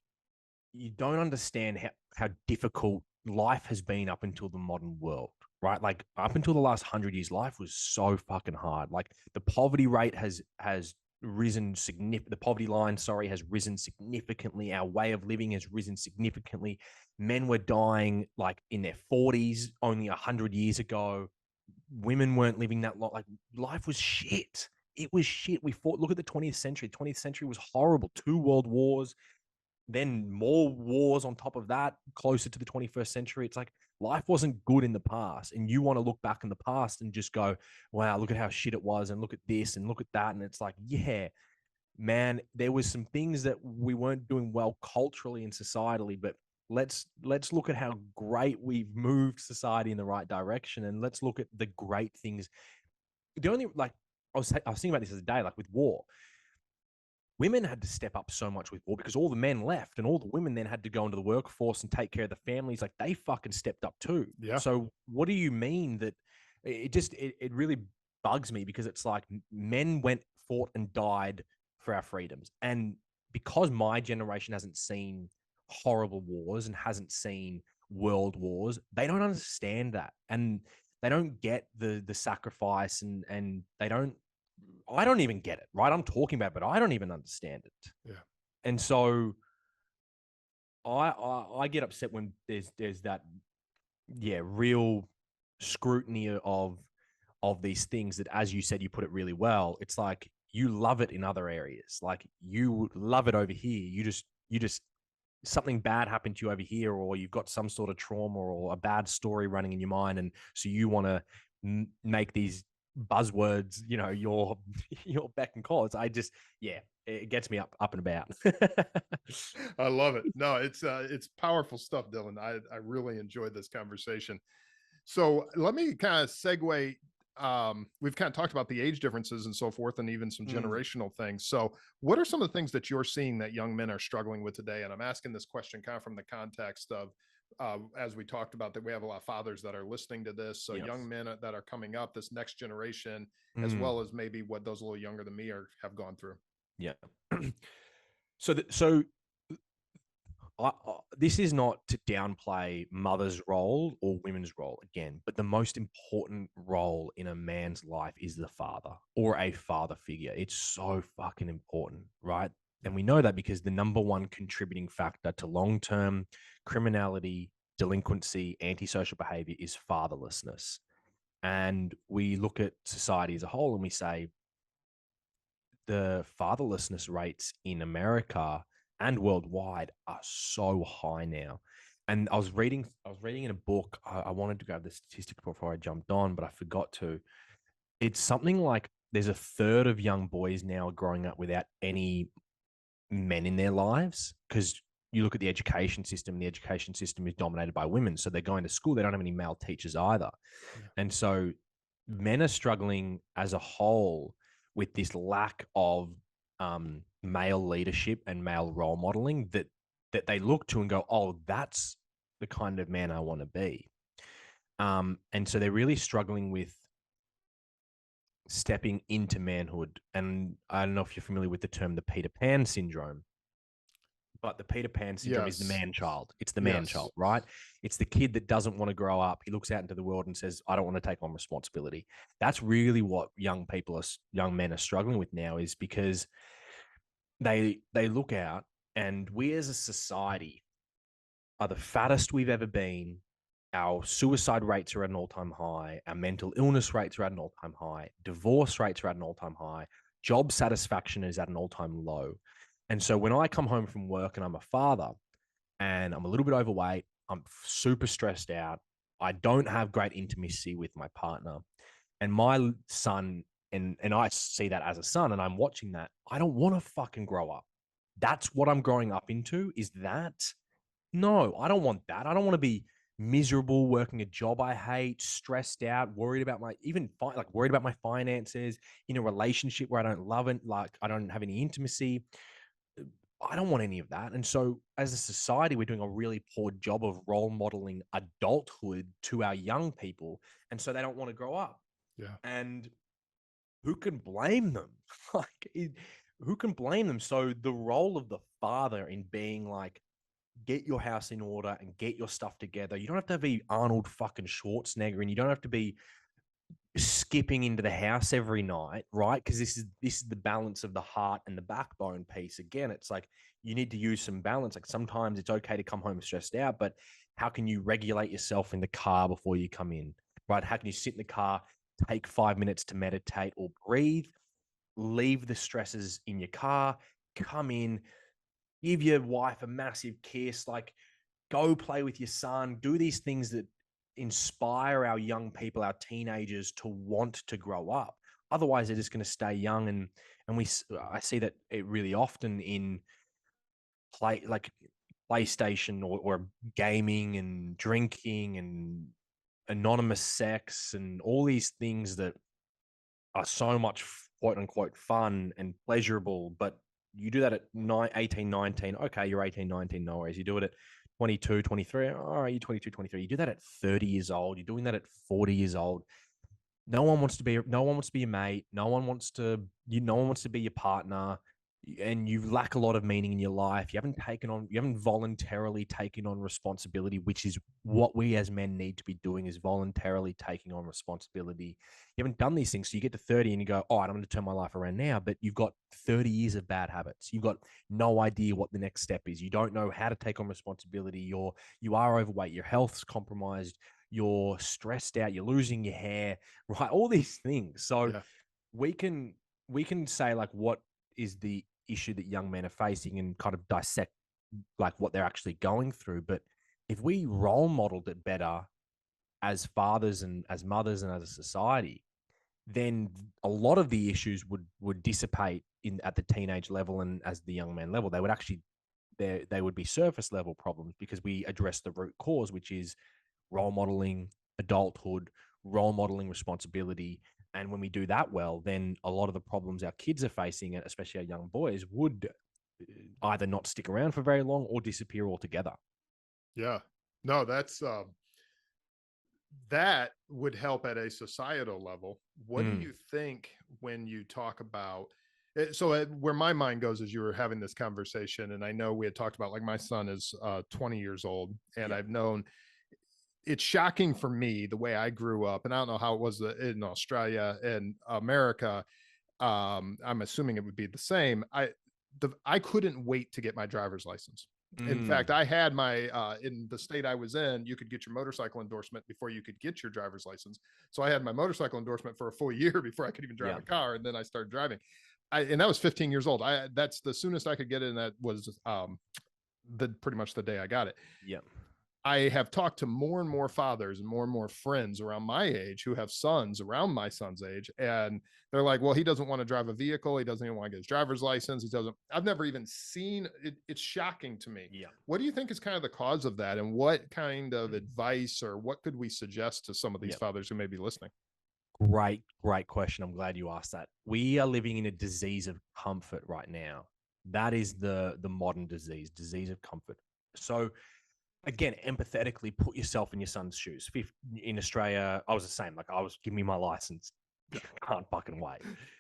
you don't understand how difficult life has been up until the modern world, right? Like, up until the last 100 years, life was so fucking hard. Like, the poverty rate has risen significantly. The poverty line, sorry, has risen significantly. Our way of living has risen significantly. Men were dying like in their 40s only 100 years ago. Women weren't living that long. Like, life was shit. It was shit. We fought. Look at the 20th century. 20th century was horrible. 2 world wars, then more wars on top of that, closer to the 21st century. It's like, life wasn't good in the past. And you want to look back in the past and just go, wow, look at how shit it was. And look at this and look at that. And it's like, yeah, man, there was some things that we weren't doing well culturally and societally, but let's look at how great we've moved society in the right direction. And let's look at the great things. The only, like, I was thinking about this as a day, like with war. Women had to step up so much with war because all the men left, and all the women then had to go into the workforce and take care of the families. Like, they fucking stepped up too. Yeah. So what do you mean that it really bugs me, because it's like, men went, fought and died for our freedoms. And because my generation hasn't seen horrible wars and hasn't seen world wars, they don't understand that. And they don't get the sacrifice, and they don't, I don't even get it, right? I'm talking about it, but I don't even understand it. Yeah. And so I get upset when there's that, yeah, real scrutiny of these things that, as you said, you put it really well. It's like, you love it in other areas. Like, you love it over here. You just something bad happened to you over here, or you've got some sort of trauma or a bad story running in your mind, and so you want to make these buzzwords, your beck and call. I just, yeah, it gets me up and about. I love it. No, it's powerful stuff, Dylan. I really enjoyed this conversation. So let me kind of segue. We've kind of talked about the age differences and so forth, and even some generational things. So what are some of the things that you're seeing that young men are struggling with today? And I'm asking this question kind of from the context of, as we talked about, that we have a lot of fathers that are listening to this. So Yes. young men that are coming up, this next generation, as well as maybe what those a little younger than me have gone through. Yeah. So this is not to downplay mother's role or women's role again, but the most important role in a man's life is the father, or a father figure. It's so fucking important, right? And we know that because the number one contributing factor to long-term criminality, delinquency, antisocial behavior is fatherlessness. And we look at society as a whole and we say, the fatherlessness rates in America and worldwide are so high now. And I was reading in a book. I wanted to grab the statistic before I jumped on, but I forgot to. It's something like there's a third of young boys now growing up without any men in their lives, because you look at the education system is dominated by women. So they're going to school. They don't have any male teachers either. Yeah. And so men are struggling as a whole with this lack of male leadership and male role modeling that they look to and go, oh, that's the kind of man I want to be. And so they're really struggling with stepping into manhood. And I don't know if you're familiar with the term, the Peter Pan syndrome. But the Peter Pan syndrome is the man child. It's the man child, right? It's the kid that doesn't want to grow up. He looks out into the world and says, I don't want to take on responsibility. That's really what young men are struggling with now, is because they look out, and we as a society are the fattest we've ever been. Our suicide rates are at an all-time high. Our mental illness rates are at an all-time high. Divorce rates are at an all-time high. Job satisfaction is at an all-time low. And so when I come home from work and I'm a father and I'm a little bit overweight, I'm super stressed out, I don't have great intimacy with my partner, and my son and I see that as a son, and I'm watching that. I don't want to fucking grow up. That's what I'm growing up into. Is that no? I don't want that. I don't want to be miserable working a job I hate, stressed out, worried about my worried about my finances, in a relationship where I don't love it, like I don't have any intimacy. I don't want any of that. And so, as a society, we're doing a really poor job of role modeling adulthood to our young people. And so they don't want to grow up. Yeah. And who can blame them? Who can blame them? So, the role of the father in being like, get your house in order and get your stuff together. You don't have to be Arnold fucking Schwarzenegger, and you don't have to be skipping into the house every night, right? Because this is the balance of the heart and the backbone piece. Again, it's like you need to use some balance. Like sometimes it's okay to come home stressed out, but how can you regulate yourself in the car before you come in, right? How can you sit in the car, take 5 minutes to meditate or breathe, leave the stresses in your car, come in, give your wife a massive kiss, like go play with your son, do these things that inspire our young people, our teenagers to want to grow up. Otherwise, they're just going to stay young. I see that it really often in PlayStation or gaming and drinking and anonymous sex and all these things that are so much quote unquote fun and pleasurable, but you do that at 18, 19. Okay, you're 18, 19, no worries. You do it at 22, 23. All right, you're 22, 23. You do that at 30 years old. You're doing that at 40 years old. No one wants to be your mate. No one wants to be your partner. And you lack a lot of meaning in your life. You haven't voluntarily taken on responsibility, which is what we as men need to be doing, is voluntarily taking on responsibility. You haven't done these things. So you get to 30 and you go, all right, I'm going to turn my life around now. But you've got 30 years of bad habits. You've got no idea what the next step is. You don't know how to take on responsibility. You are overweight. Your health's compromised. You're stressed out. You're losing your hair, right? All these things. So Yeah. we can say like what is the issue that young men are facing and kind of dissect like what they're actually going through. But if we role modeled it better as fathers and as mothers and as a society, then a lot of the issues would dissipate at the teenage level, and as the young man level, they would actually they would be surface level problems because we address the root cause, which is role modeling adulthood, role modeling responsibility. And when we do that well, then a lot of the problems our kids are facing, especially our young boys, would either not stick around for very long or disappear altogether. Yeah. No, that would help at a societal level. What do you think when you talk about where my mind goes as you were having this conversation, and I know we had talked about, like, my son is 20 years old, and I've known, it's shocking for me the way I grew up, and I don't know how it was in Australia and America. I'm assuming it would be the same. I couldn't wait to get my driver's license. In fact, I had my in the state I was in, you could get your motorcycle endorsement before you could get your driver's license. So I had my motorcycle endorsement for a full year before I could even drive a car, and then I started driving. And that was 15 years old. That's the soonest I could get it, and that was pretty much the day I got it. Yeah. I have talked to more and more fathers and more friends around my age who have sons around my son's age. And they're like, well, he doesn't want to drive a vehicle. He doesn't even want to get his driver's license. I've never even seen it. It's shocking to me. Yeah. What do you think is kind of the cause of that? And what kind of advice or what could we suggest to some of these fathers who may be listening? Great question. I'm glad you asked that. We are living in a disease of comfort right now. That is the modern disease of comfort. So again, empathetically put yourself in your son's shoes. In Australia, I was the same. Like, I was, give me my license. Can't fucking wait.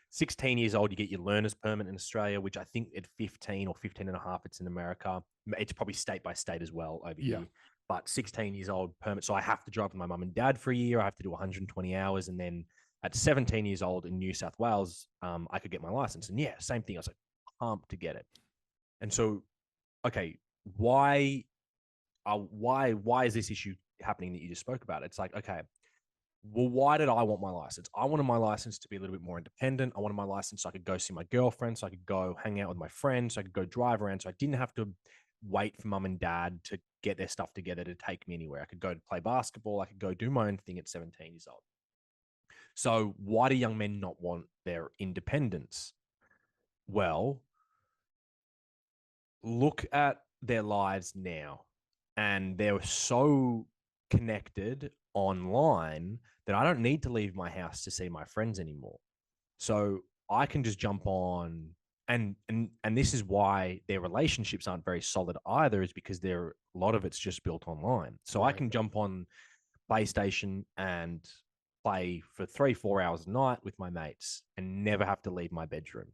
16 years old, you get your learner's permit in Australia, which I think at 15 or 15 and a half, it's in America. It's probably state by state as well over here. But 16 years old permit. So I have to drive with my mum and dad for a year. I have to do 120 hours. And then at 17 years old in New South Wales, I could get my license. And yeah, same thing. I was like, pumped to get it. And so, okay, why is this issue happening that you just spoke about? It's like, okay, well, why did I want my license? I wanted my license to be a little bit more independent. I wanted my license so I could go see my girlfriend, so I could go hang out with my friends, so I could go drive around, so I didn't have to wait for mum and dad to get their stuff together to take me anywhere. I could go to play basketball. I could go do my own thing at 17 years old. So why do young men not want their independence? Well, look at their lives now, and they're so connected online that I don't need to leave my house to see my friends anymore. So I can just jump on, and this is why their relationships aren't very solid either, is because a lot of it's just built online. So I can jump on PlayStation and play for 3-4 hours a night with my mates and never have to leave my bedroom.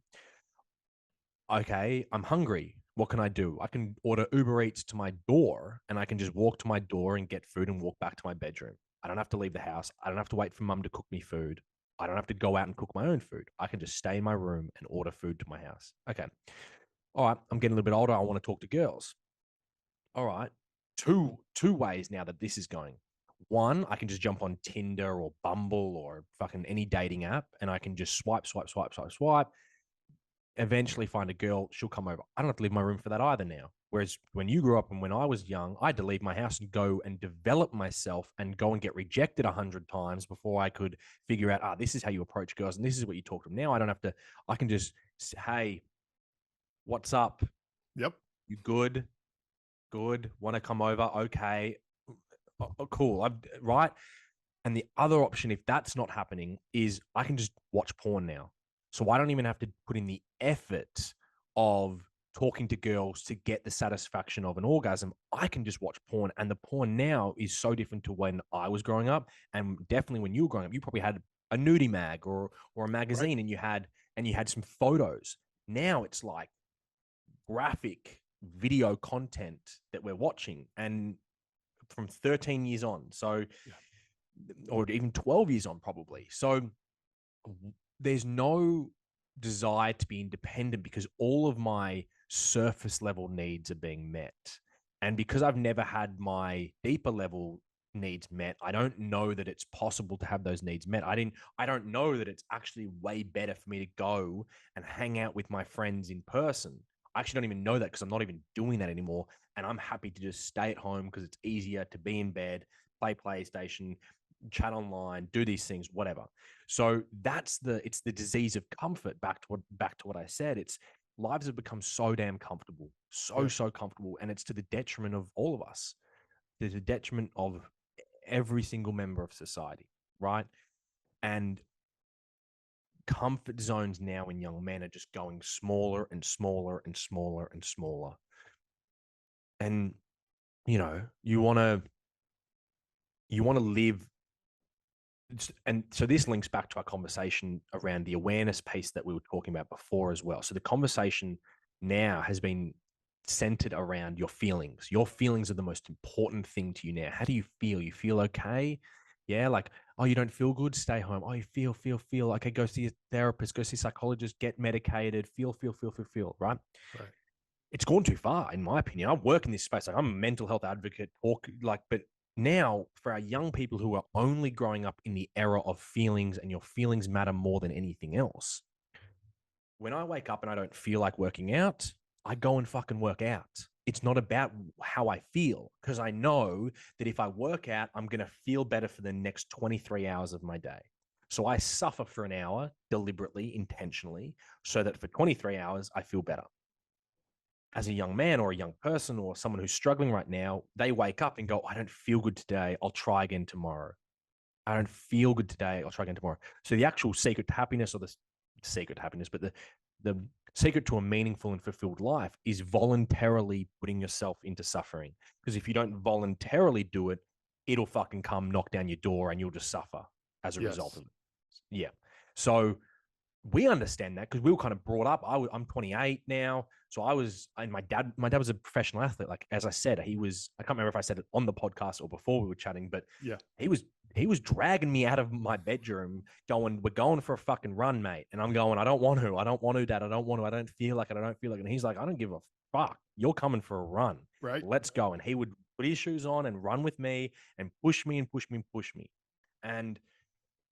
Okay, I'm hungry. What can I do? I can order Uber Eats to my door, and I can just walk to my door and get food and walk back to my bedroom. I don't have to leave the house. I don't have to wait for mum to cook me food. I don't have to go out and cook my own food. I can just stay in my room and order food to my house. Okay. All right. I'm getting a little bit older. I want to talk to girls. All right. Two ways now that this is going. One, I can just jump on Tinder or Bumble or fucking any dating app, and I can just swipe, eventually find a girl. She'll come over. I don't have to leave my room for that either now. Whereas when you grew up and when I was young, I had to leave my house and go and develop myself and go and get rejected 100 times before I could figure out, this is how you approach girls and this is what you talk to them. Now I don't have to. I can just say, hey, what's up? Yep. You good? Good. Want to come over? Okay. Oh, cool. Right. And the other option, if that's not happening, is I can just watch porn now. So I don't even have to put in the effort of talking to girls to get the satisfaction of an orgasm. I can just watch porn. And the porn now is so different to when I was growing up. And definitely when you were growing up, you probably had a nudie mag or a magazine, and you had some photos. Now it's like graphic video content that we're watching, and from 13 years on. So, or even 12 years on probably. So there's no desire to be independent because all of my surface level needs are being met. And because I've never had my deeper level needs met, I don't know that it's possible to have those needs met. I don't know that it's actually way better for me to go and hang out with my friends in person. I actually don't even know that because I'm not even doing that anymore. And I'm happy to just stay at home because it's easier to be in bed, play PlayStation, chat online, do these things, whatever. So it's the disease of comfort. Back to what I said. It's lives have become so damn comfortable, so comfortable, and it's to the detriment of all of us. There's a detriment of every single member of society, right? And comfort zones now in young men are just going smaller and smaller and smaller and smaller. And you want to live. And so this links back to our conversation around the awareness piece that we were talking about before as well. So the conversation now has been centered around your feelings. Your feelings are the most important thing to you now. How do you feel? You feel okay? Yeah. Like, oh, you don't feel good? Stay home. Oh, you feel. Okay, go see a therapist, go see a psychologist, get medicated, feel, right? Right. It's gone too far, in my opinion. I work in this space. Like, I'm a mental health advocate, but now for our young people who are only growing up in the era of feelings, and your feelings matter more than anything else. When I wake up and I don't feel like working out, I go and fucking work out. It's not about how I feel, because I know that if I work out, I'm going to feel better for the next 23 hours of my day. So I suffer for an hour deliberately, intentionally, so that for 23 hours, I feel better. As a young man or a young person or someone who's struggling right now, they wake up and go, I don't feel good today. I'll try again tomorrow. I don't feel good today. I'll try again tomorrow. So the actual secret to happiness, or the secret to happiness, but the secret to a meaningful and fulfilled life is voluntarily putting yourself into suffering. Because if you don't voluntarily do it, it'll fucking come knock down your door and you'll just suffer as a result of it. Yeah. So we understand that because we were kind of brought up. I'm 28 now. So my dad was a professional athlete. Like, as I said, I can't remember if I said it on the podcast or before we were chatting, but he was dragging me out of my bedroom going, we're going for a fucking run, mate. And I'm going, I don't want to, Dad. I don't feel like it. And he's like, I don't give a fuck. You're coming for a run. Right. Let's go. And he would put his shoes on and run with me and push me. And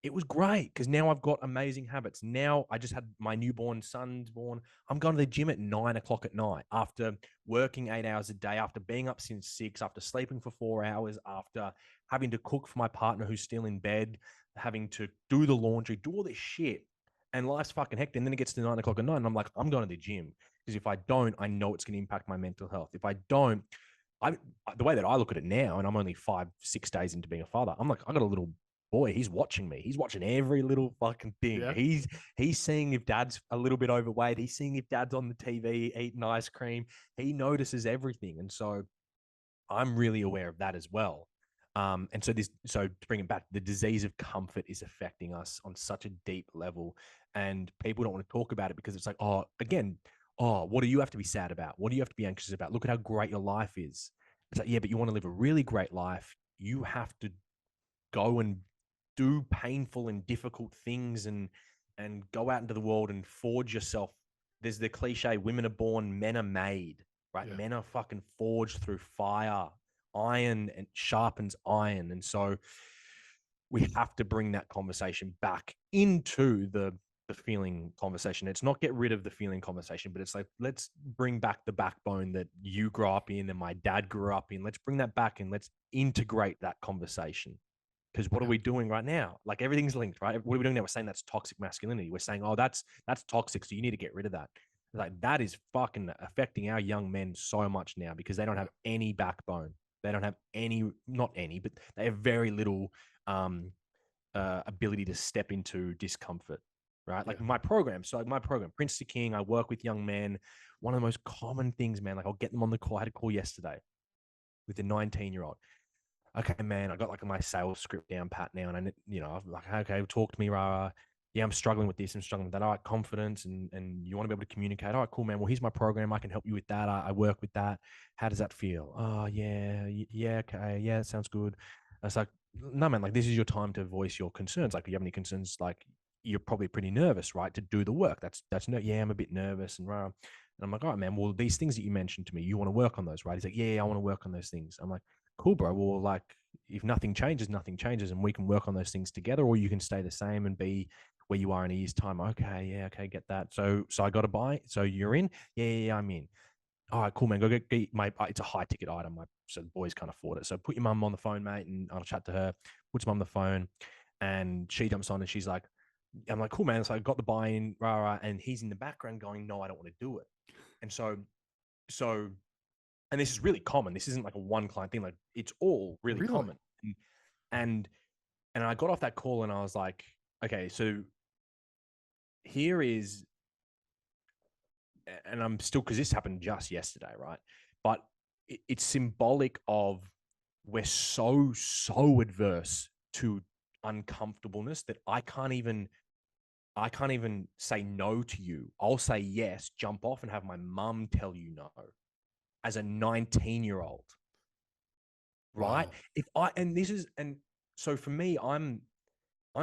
it was great because now I've got amazing habits. Now I just had my newborn son's born. I'm going to the gym at 9 o'clock at night after working 8 hours a day, after being up since 6, after sleeping for 4 hours, after having to cook for my partner who's still in bed. having to do the laundry, do all this shit, and life's fucking hectic. And then it gets to 9 o'clock at night, and I'm like, I'm going to the gym because if I don't, I know it's going to impact my mental health. If I don't, the way that I look at it now, and I'm only 5-6 days into being a father, I'm like, I got a little boy. He's watching me. He's watching every little fucking thing. Yeah. He's seeing if dad's a little bit overweight. He's seeing if dad's on the TV eating ice cream. He notices everything, and so I'm really aware of that as well. And so to bring it back, the disease of comfort is affecting us on such a deep level, and people don't want to talk about it because it's like, what do you have to be sad about? What do you have to be anxious about? Look at how great your life is. It's like, yeah, but you want to live a really great life. You have to go and do painful and difficult things and go out into the world and forge yourself. There's the cliche, women are born, men are made, right? Yeah. Men are fucking forged through fire. Iron and sharpens iron. And so we have to bring that conversation back into the feeling conversation. It's not get rid of the feeling conversation, but it's like, let's bring back the backbone that you grew up in and my dad grew up in. Let's bring that back and let's integrate that conversation. Because what are we doing right now? Like everything's linked, right? What are we doing now? We're saying that's toxic masculinity. We're saying, oh, that's toxic. So you need to get rid of that. Like that is fucking affecting our young men so much now because they don't have any backbone. They don't have not any, but they have very little ability to step into discomfort, right? Like my program. So my program, Prince to King, I work with young men. One of the most common things, man, like I'll get them on the call. I had a call yesterday with a 19-year-old. Okay, man, I got like my sales script down pat now. And I'm like, okay, talk to me, Rara. Yeah, I'm struggling with this. I'm struggling with that. All right, confidence and you want to be able to communicate. All right, cool, man. Well, here's my program. I can help you with that. I work with that. How does that feel? Oh, yeah, okay. Yeah, that sounds good. It's like, no, man, like this is your time to voice your concerns. Like, do you have any concerns? Like, you're probably pretty nervous, right? To do the work. Yeah, I'm a bit nervous and rah. And I'm like, all right, man. Well, these things that you mentioned to me, you want to work on those, right? He's like, yeah, I want to work on those things. I'm like, cool, bro. Well, like, if nothing changes, and we can work on those things together, or you can stay the same and be where you are in a year's time. Okay, yeah, okay, get that. So I got to buy. So you're in? Yeah, I'm in. All right, cool, man. Go get my. It's a high ticket item. So the boys can't afford it. So put your mum on the phone, mate, and I'll chat to her. Puts mum on the phone, and she jumps on, and she's like, I'm like, cool, man. So I got the buy-in, and he's in the background going, no, I don't want to do it. And so. And this is really common. This isn't like a one client thing. Like it's all really common. And I got off that call and I was like, okay, so here is, and I'm still, because this happened just yesterday, right? But it's symbolic of we're so adverse to uncomfortableness that I can't even say no to you. I'll say yes, jump off and have my mum tell you no. As a 19-year-old, right? Wow. So for me, I'm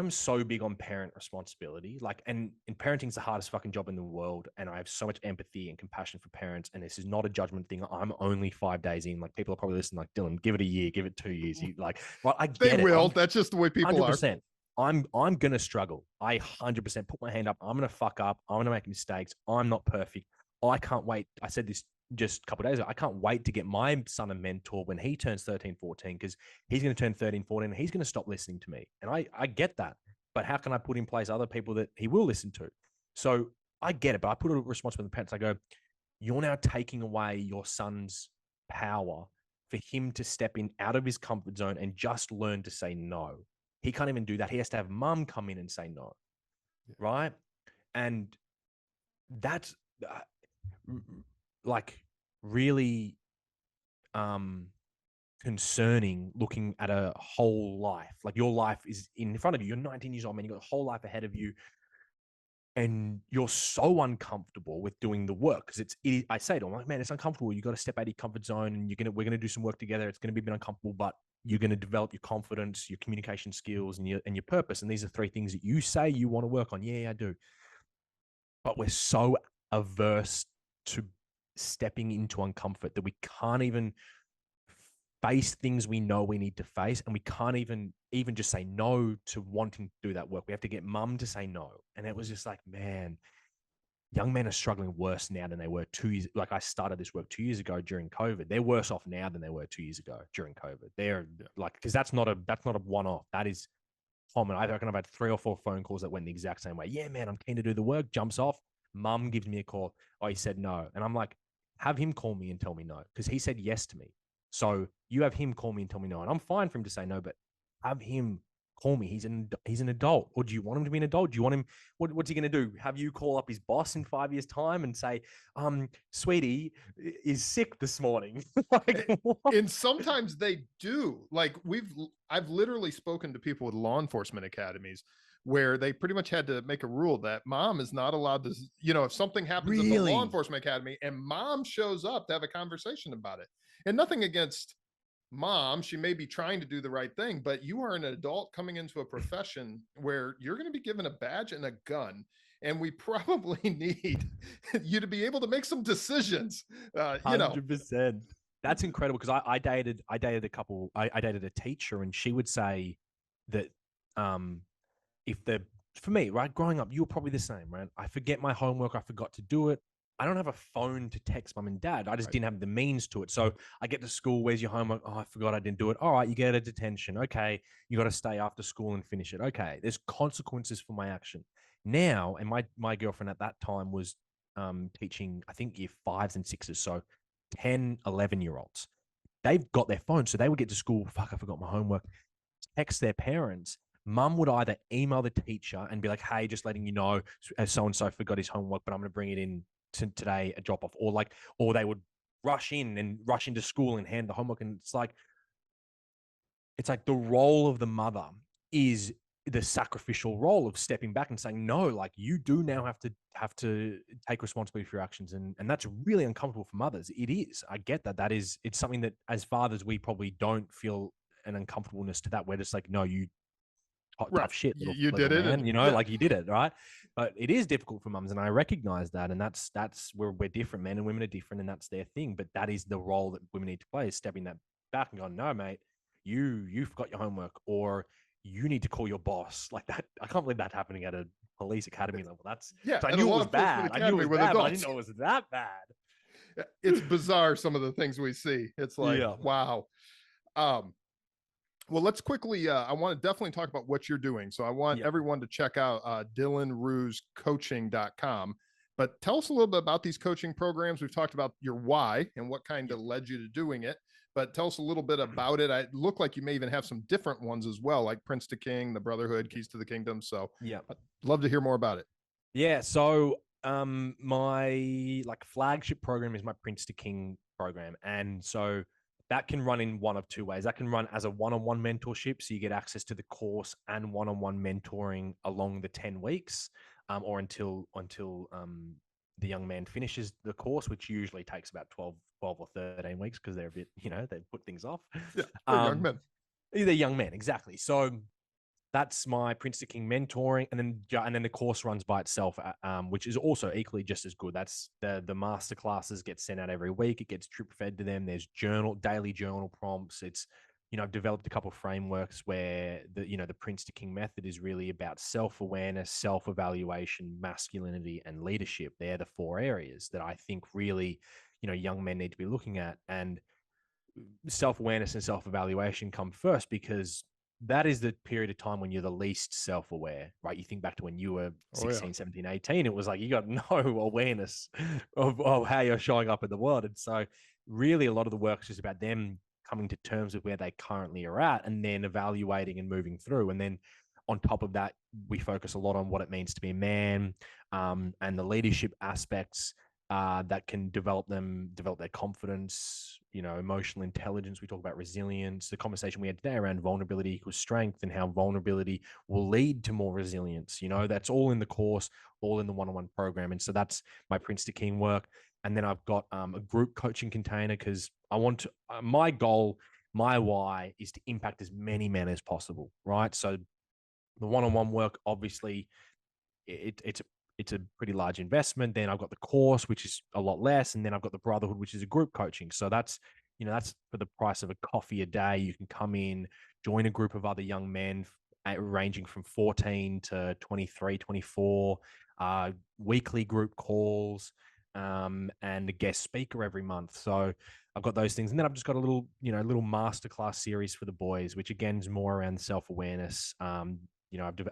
so big on parent responsibility. Like, and parenting's the hardest fucking job in the world. And I have so much empathy and compassion for parents. And this is not a judgment thing. I'm only 5 days in. Like people are probably listening, like, Dylan, give it a year, give it 2 years. You like, right? I get they will. That's just the way people 100%. I'm gonna struggle. I 100% put my hand up. I'm gonna fuck up. I'm gonna make mistakes. I'm not perfect. I can't wait. I said this just a couple of days ago. I can't wait to get my son a mentor when he turns 13, 14, because he's going to turn 13, 14, and he's going to stop listening to me. And I get that. But how can I put in place other people that he will listen to? So I get it, but I put a responsibility on the parents. I go, you're now taking away your son's power for him to step in out of his comfort zone and just learn to say no. He can't even do that. He has to have mum come in and say no. Yeah. Right? And that's like really concerning, looking at a whole life. Like your life is in front of you. You're 19 years old, man. You've got a whole life ahead of you. And you're so uncomfortable with doing the work because I say to him, like, man, it's uncomfortable. You got to step out of your comfort zone and we're going to do some work together. It's going to be a bit uncomfortable, but you're going to develop your confidence, your communication skills and your purpose. And these are 3 things that you say you want to work on. Yeah, I do. But we're so averse to stepping into uncomfort that we can't even face things we know we need to face, and we can't even just say no to wanting to do that work. We have to get mum to say no. And it was just like, man, young men are struggling worse now than they were 2 years. Like I started this work 2 years ago during COVID. They're worse off now than they were 2 years ago during COVID. They're like, because that's not a one-off. That is common. I reckon I've had 3 or 4 phone calls that went the exact same way. Yeah, man, I'm keen to do the work. Jumps off. Mum gives me a call. Oh, he said no. And I'm like, have him call me and tell me no. Because he said yes to me. So you have him call me and tell me no. And I'm fine for him to say no, but have him call me. He's an adult. Or do you want him to be an adult? Do you want him? What's he going to do? Have you call up his boss in 5 years' time and say, sweetie is sick this morning? Like, and sometimes they do. Like I've literally spoken to people with law enforcement academies where they pretty much had to make a rule that mom is not allowed to, if something happens at the law enforcement academy and mom shows up to have a conversation about it. And nothing against mom, she may be trying to do the right thing, but you are an adult coming into a profession where you're going to be given a badge and a gun, and we probably need you to be able to make some decisions. 100%. That's incredible, because I dated a couple. I dated a teacher, and she would say that for me, right, growing up, you were probably the same, right? I forget my homework, I forgot to do it. I don't have a phone to text mum and dad. I just didn't have the means to it. So I get to school, where's your homework? Oh, I forgot I didn't do it. All right, you get a detention. Okay, you got to stay after school and finish it. Okay, there's consequences for my action. Now, and my girlfriend at that time was teaching, I think, year 5s and 6s. So 10, 11-year-olds. They've got their phone, so they would get to school, fuck, I forgot my homework, text their parents. Mum would either email the teacher and be like, hey, just letting you know, so-and-so forgot his homework, but I'm going to bring it in today, a drop off. Or they would rush into school and hand the homework. And it's like the role of the mother is the sacrificial role of stepping back and saying, no, like, you do now have to take responsibility for your actions. And that's really uncomfortable for mothers. It is. I get that. It's something that as fathers, we probably don't feel an uncomfortableness to that. We're just like, no, you tough shit, you little did it, man, like you did it, right? But it is difficult for mums, and I recognize that, and that's where we're different. Men and women are different, and that's their thing. But that is the role that women need to play, is stepping that back and going, no, mate, you forgot your homework, or you need to call your boss. Like that, I can't believe that happening at a police academy level. I knew it was bad. I knew it was bad, but I didn't know it was that bad. It's bizarre, some of the things we see. It's like, wow. Well, let's quickly, I want to definitely talk about what you're doing. So I want everyone to check out DylanRoosCoaching.com. But tell us a little bit about these coaching programs. We've talked about your why and what kind of led you to doing it. But tell us a little bit about it. It looked like you may even have some different ones as well, like Prince to King, the Brotherhood, Keys to the Kingdom. So I'd love to hear more about it. Yeah. So my flagship program is my Prince to King program. And so that can run in one of two ways. That can run as a one-on-one mentorship, so you get access to the course and one-on-one mentoring along the 10 weeks, or until the young man finishes the course, which usually takes about 12 or 13 weeks, because they're a bit, they put things off. Yeah, they're young men. They're young men, exactly. So that's my Prince to King mentoring, and then the course runs by itself, which is also equally just as good. That's the master classes get sent out every week. It gets drip fed to them. There's daily journal prompts. It's, I've developed a couple of frameworks where the Prince to King method is really about self-awareness, self-evaluation, masculinity, and leadership. They're the 4 areas that I think really, young men need to be looking at. And self-awareness and self-evaluation come first, because that is the period of time when you're the least self-aware, right? You think back to when you were 16, 17, 18, it was like you got no awareness of how you're showing up in the world. And so really a lot of the work is just about them coming to terms with where they currently are at, and then evaluating and moving through. And then on top of that, we focus a lot on what it means to be a man, and the leadership aspects that can develop their confidence, emotional intelligence. We talk about resilience. The conversation we had today around vulnerability equals strength, and how vulnerability will lead to more resilience. That's all in the course, all in the one-on-one program. And so that's my Prince to King work. And then I've got a group coaching container, because I want to, my goal, my why is to impact as many men as possible, right? So the one-on-one work, obviously, it's a pretty large investment. Then I've got the course, which is a lot less. And then I've got the Brotherhood, which is a group coaching. So that's for the price of a coffee a day. You can come in, join a group of other young men, ranging from 14 to 23, 24, weekly group calls, and a guest speaker every month. So I've got those things. And then I've just got a little masterclass series for the boys, which again is more around self-awareness,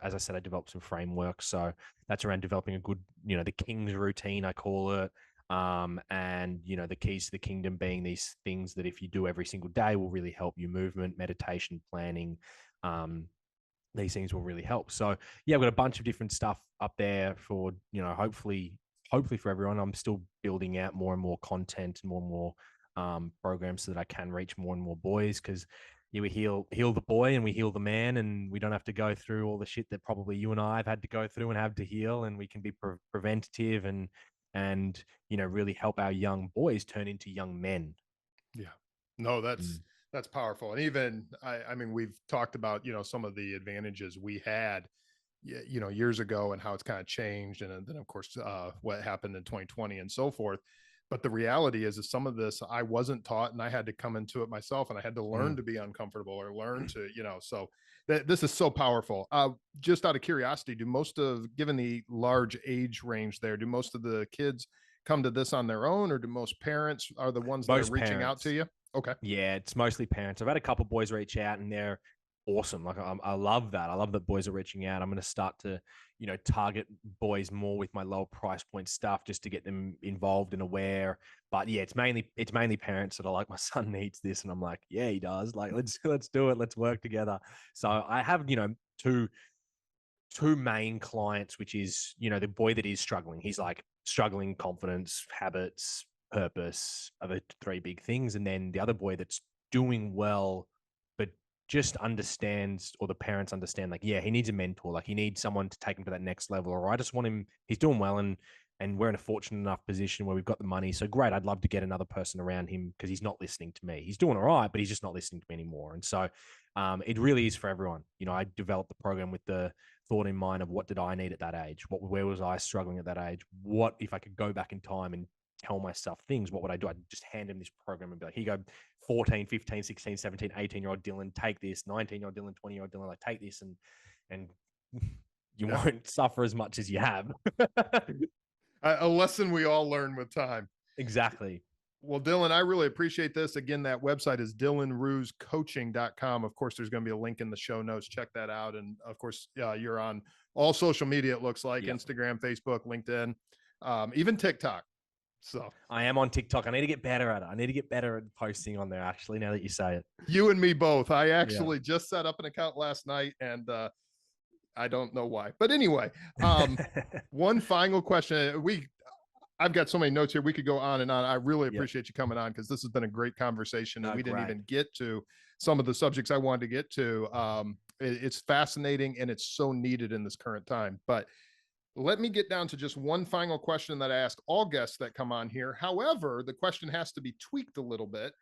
as I said, I developed some frameworks. So that's around developing a good, the king's routine, I call it. And, the keys to the kingdom being these things that if you do every single day will really help you: movement, meditation, planning. These things will really help. So yeah, I've got a bunch of different stuff up there for, hopefully for everyone. I'm still building out more and more content and more programs so that I can reach more and more boys, because we heal the boy and we heal the man, and we don't have to go through all the shit that probably you and I have had to go through and have to heal, and we can be preventative and really help our young boys turn into young men. Yeah. No, that's powerful. And even, I mean, we've talked about, some of the advantages we had, years ago, and how it's kind of changed. And then of course, what happened in 2020 and so forth. But the reality is some of this I wasn't taught, and I had to come into it myself, and I had to learn to be uncomfortable, or learn to, so this is so powerful. Just out of curiosity, given the large age range there, do most of the kids come to this on their own, or do most parents are the ones that are reaching out to you? Okay. Yeah, it's mostly parents. I've had a couple of boys reach out, and they're awesome. Like, I love that. I love that boys are reaching out. I'm going to start to, target boys more with my lower price point stuff, just to get them involved and aware. But yeah, it's mainly parents that are like, my son needs this, and I'm like, yeah, he does. Like, let's do it. Let's work together. So I have, two main clients, which is, the boy that is struggling. He's like struggling confidence, habits, purpose are the three big things. And then the other boy that's doing well, but just understands, or the parents understand, like, yeah, he needs a mentor. Like, he needs someone to take him to that next level. Or I just want him, he's doing well, and we're in a fortunate enough position where we've got the money. So great, I'd love to get another person around him, because he's not listening to me. He's doing all right, but he's just not listening to me anymore. And so it really is for everyone. I developed the program with the thought in mind of, what did I need at that age? Where was I struggling at that age? What if I could go back in time and tell myself things, what would I do? I'd just hand him this program and be like, here you go, 14, 15, 16, 17, 18-year-old Dylan, take this. 19-year-old Dylan, 20-year-old Dylan, like, take this, and you won't suffer as much as you have. A lesson we all learn with time. Exactly. Well, Dylan, I really appreciate this. Again, that website is dylanrooscoaching.com. Of course, there's going to be a link in the show notes. Check that out. And of course, you're on all social media, it looks like. Yep. Instagram, Facebook, LinkedIn, even TikTok. So I am on TikTok. I need to get better at it. I need to get better at posting on there, actually, now that you say it. You and me both. I actually just set up an account last night, and I don't know why. But anyway, one final question. I've got so many notes here. We could go on and on. I really appreciate you coming on, because this has been a great conversation, and we didn't even get to some of the subjects I wanted to get to. It's fascinating, and it's so needed in this current time. But let me get down to just one final question that I ask all guests that come on here. However, the question has to be tweaked a little bit,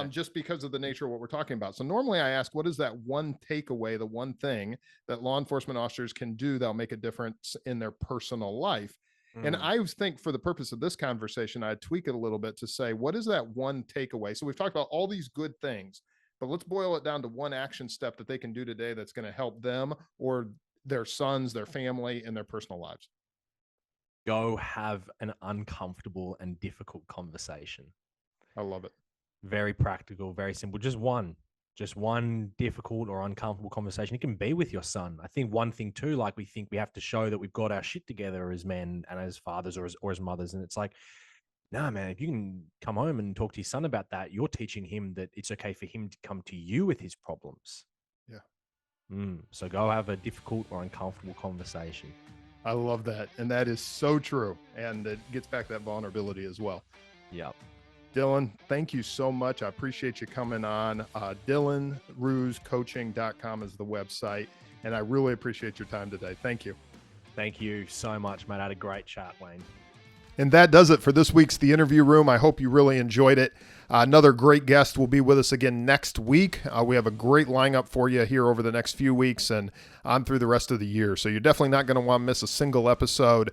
just because of the nature of what we're talking about. So normally I ask, what is that one takeaway, the one thing that law enforcement officers can do that'll make a difference in their personal life? And I think, for the purpose of this conversation, I'd tweak it a little bit to say, what is that one takeaway? So we've talked about all these good things, but let's boil it down to one action step that they can do today that's going to help them, or their sons, their family, and their personal lives. Go have an uncomfortable and difficult conversation. I love it. Very practical, very simple. Just one difficult or uncomfortable conversation. It can be with your son. I think one thing too, like, we think we have to show that we've got our shit together as men and as fathers, or as mothers. And it's like, nah, man, if you can come home and talk to your son about that, you're teaching him that it's okay for him to come to you with his problems. Yeah. So go have a difficult or uncomfortable conversation. I love that. And that is so true. And it gets back to that vulnerability as well. Yeah. Dylan, thank you so much. I appreciate you coming on. DylanRoosCoaching.com is the website. And I really appreciate your time today. Thank you. Thank you so much, mate. I had a great chat, Wayne. And that does it for this week's The Interview Room. I hope you really enjoyed it. Another great guest will be with us again next week. We have a great lineup for you here over the next few weeks and on through the rest of the year. So you're definitely not going to want to miss a single episode.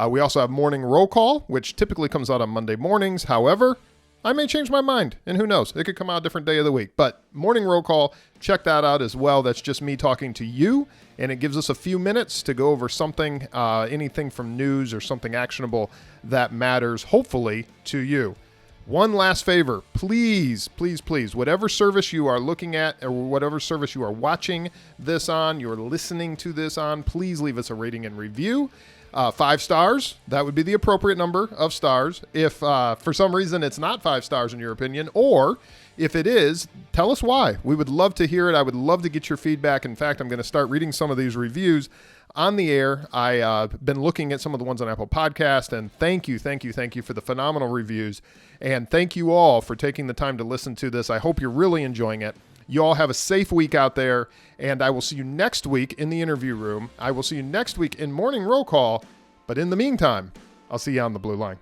We also have Morning Roll Call, which typically comes out on Monday mornings. However, I may change my mind, and who knows? It could come out a different day of the week. But Morning Roll Call, check that out as well. That's just me talking to you, and it gives us a few minutes to go over something, anything from news or something actionable that matters, hopefully, to you. One last favor, please, please, please, whatever service you are looking at or whatever service you are watching this on, you're listening to this on, please leave us a rating and review. 5 stars, that would be the appropriate number of stars. If for some reason it's not 5 stars in your opinion, or if it is, tell us why. We would love to hear it. I would love to get your feedback. In fact, I'm going to start reading some of these reviews on the air. I've been looking at some of the ones on Apple Podcast, and thank you for the phenomenal reviews. And thank you all for taking the time to listen to this. I hope you're really enjoying it. You all have a safe week out there, and I will see you next week in the interview room. I will see you next week in Morning Roll Call, but in the meantime, I'll see you on the blue line.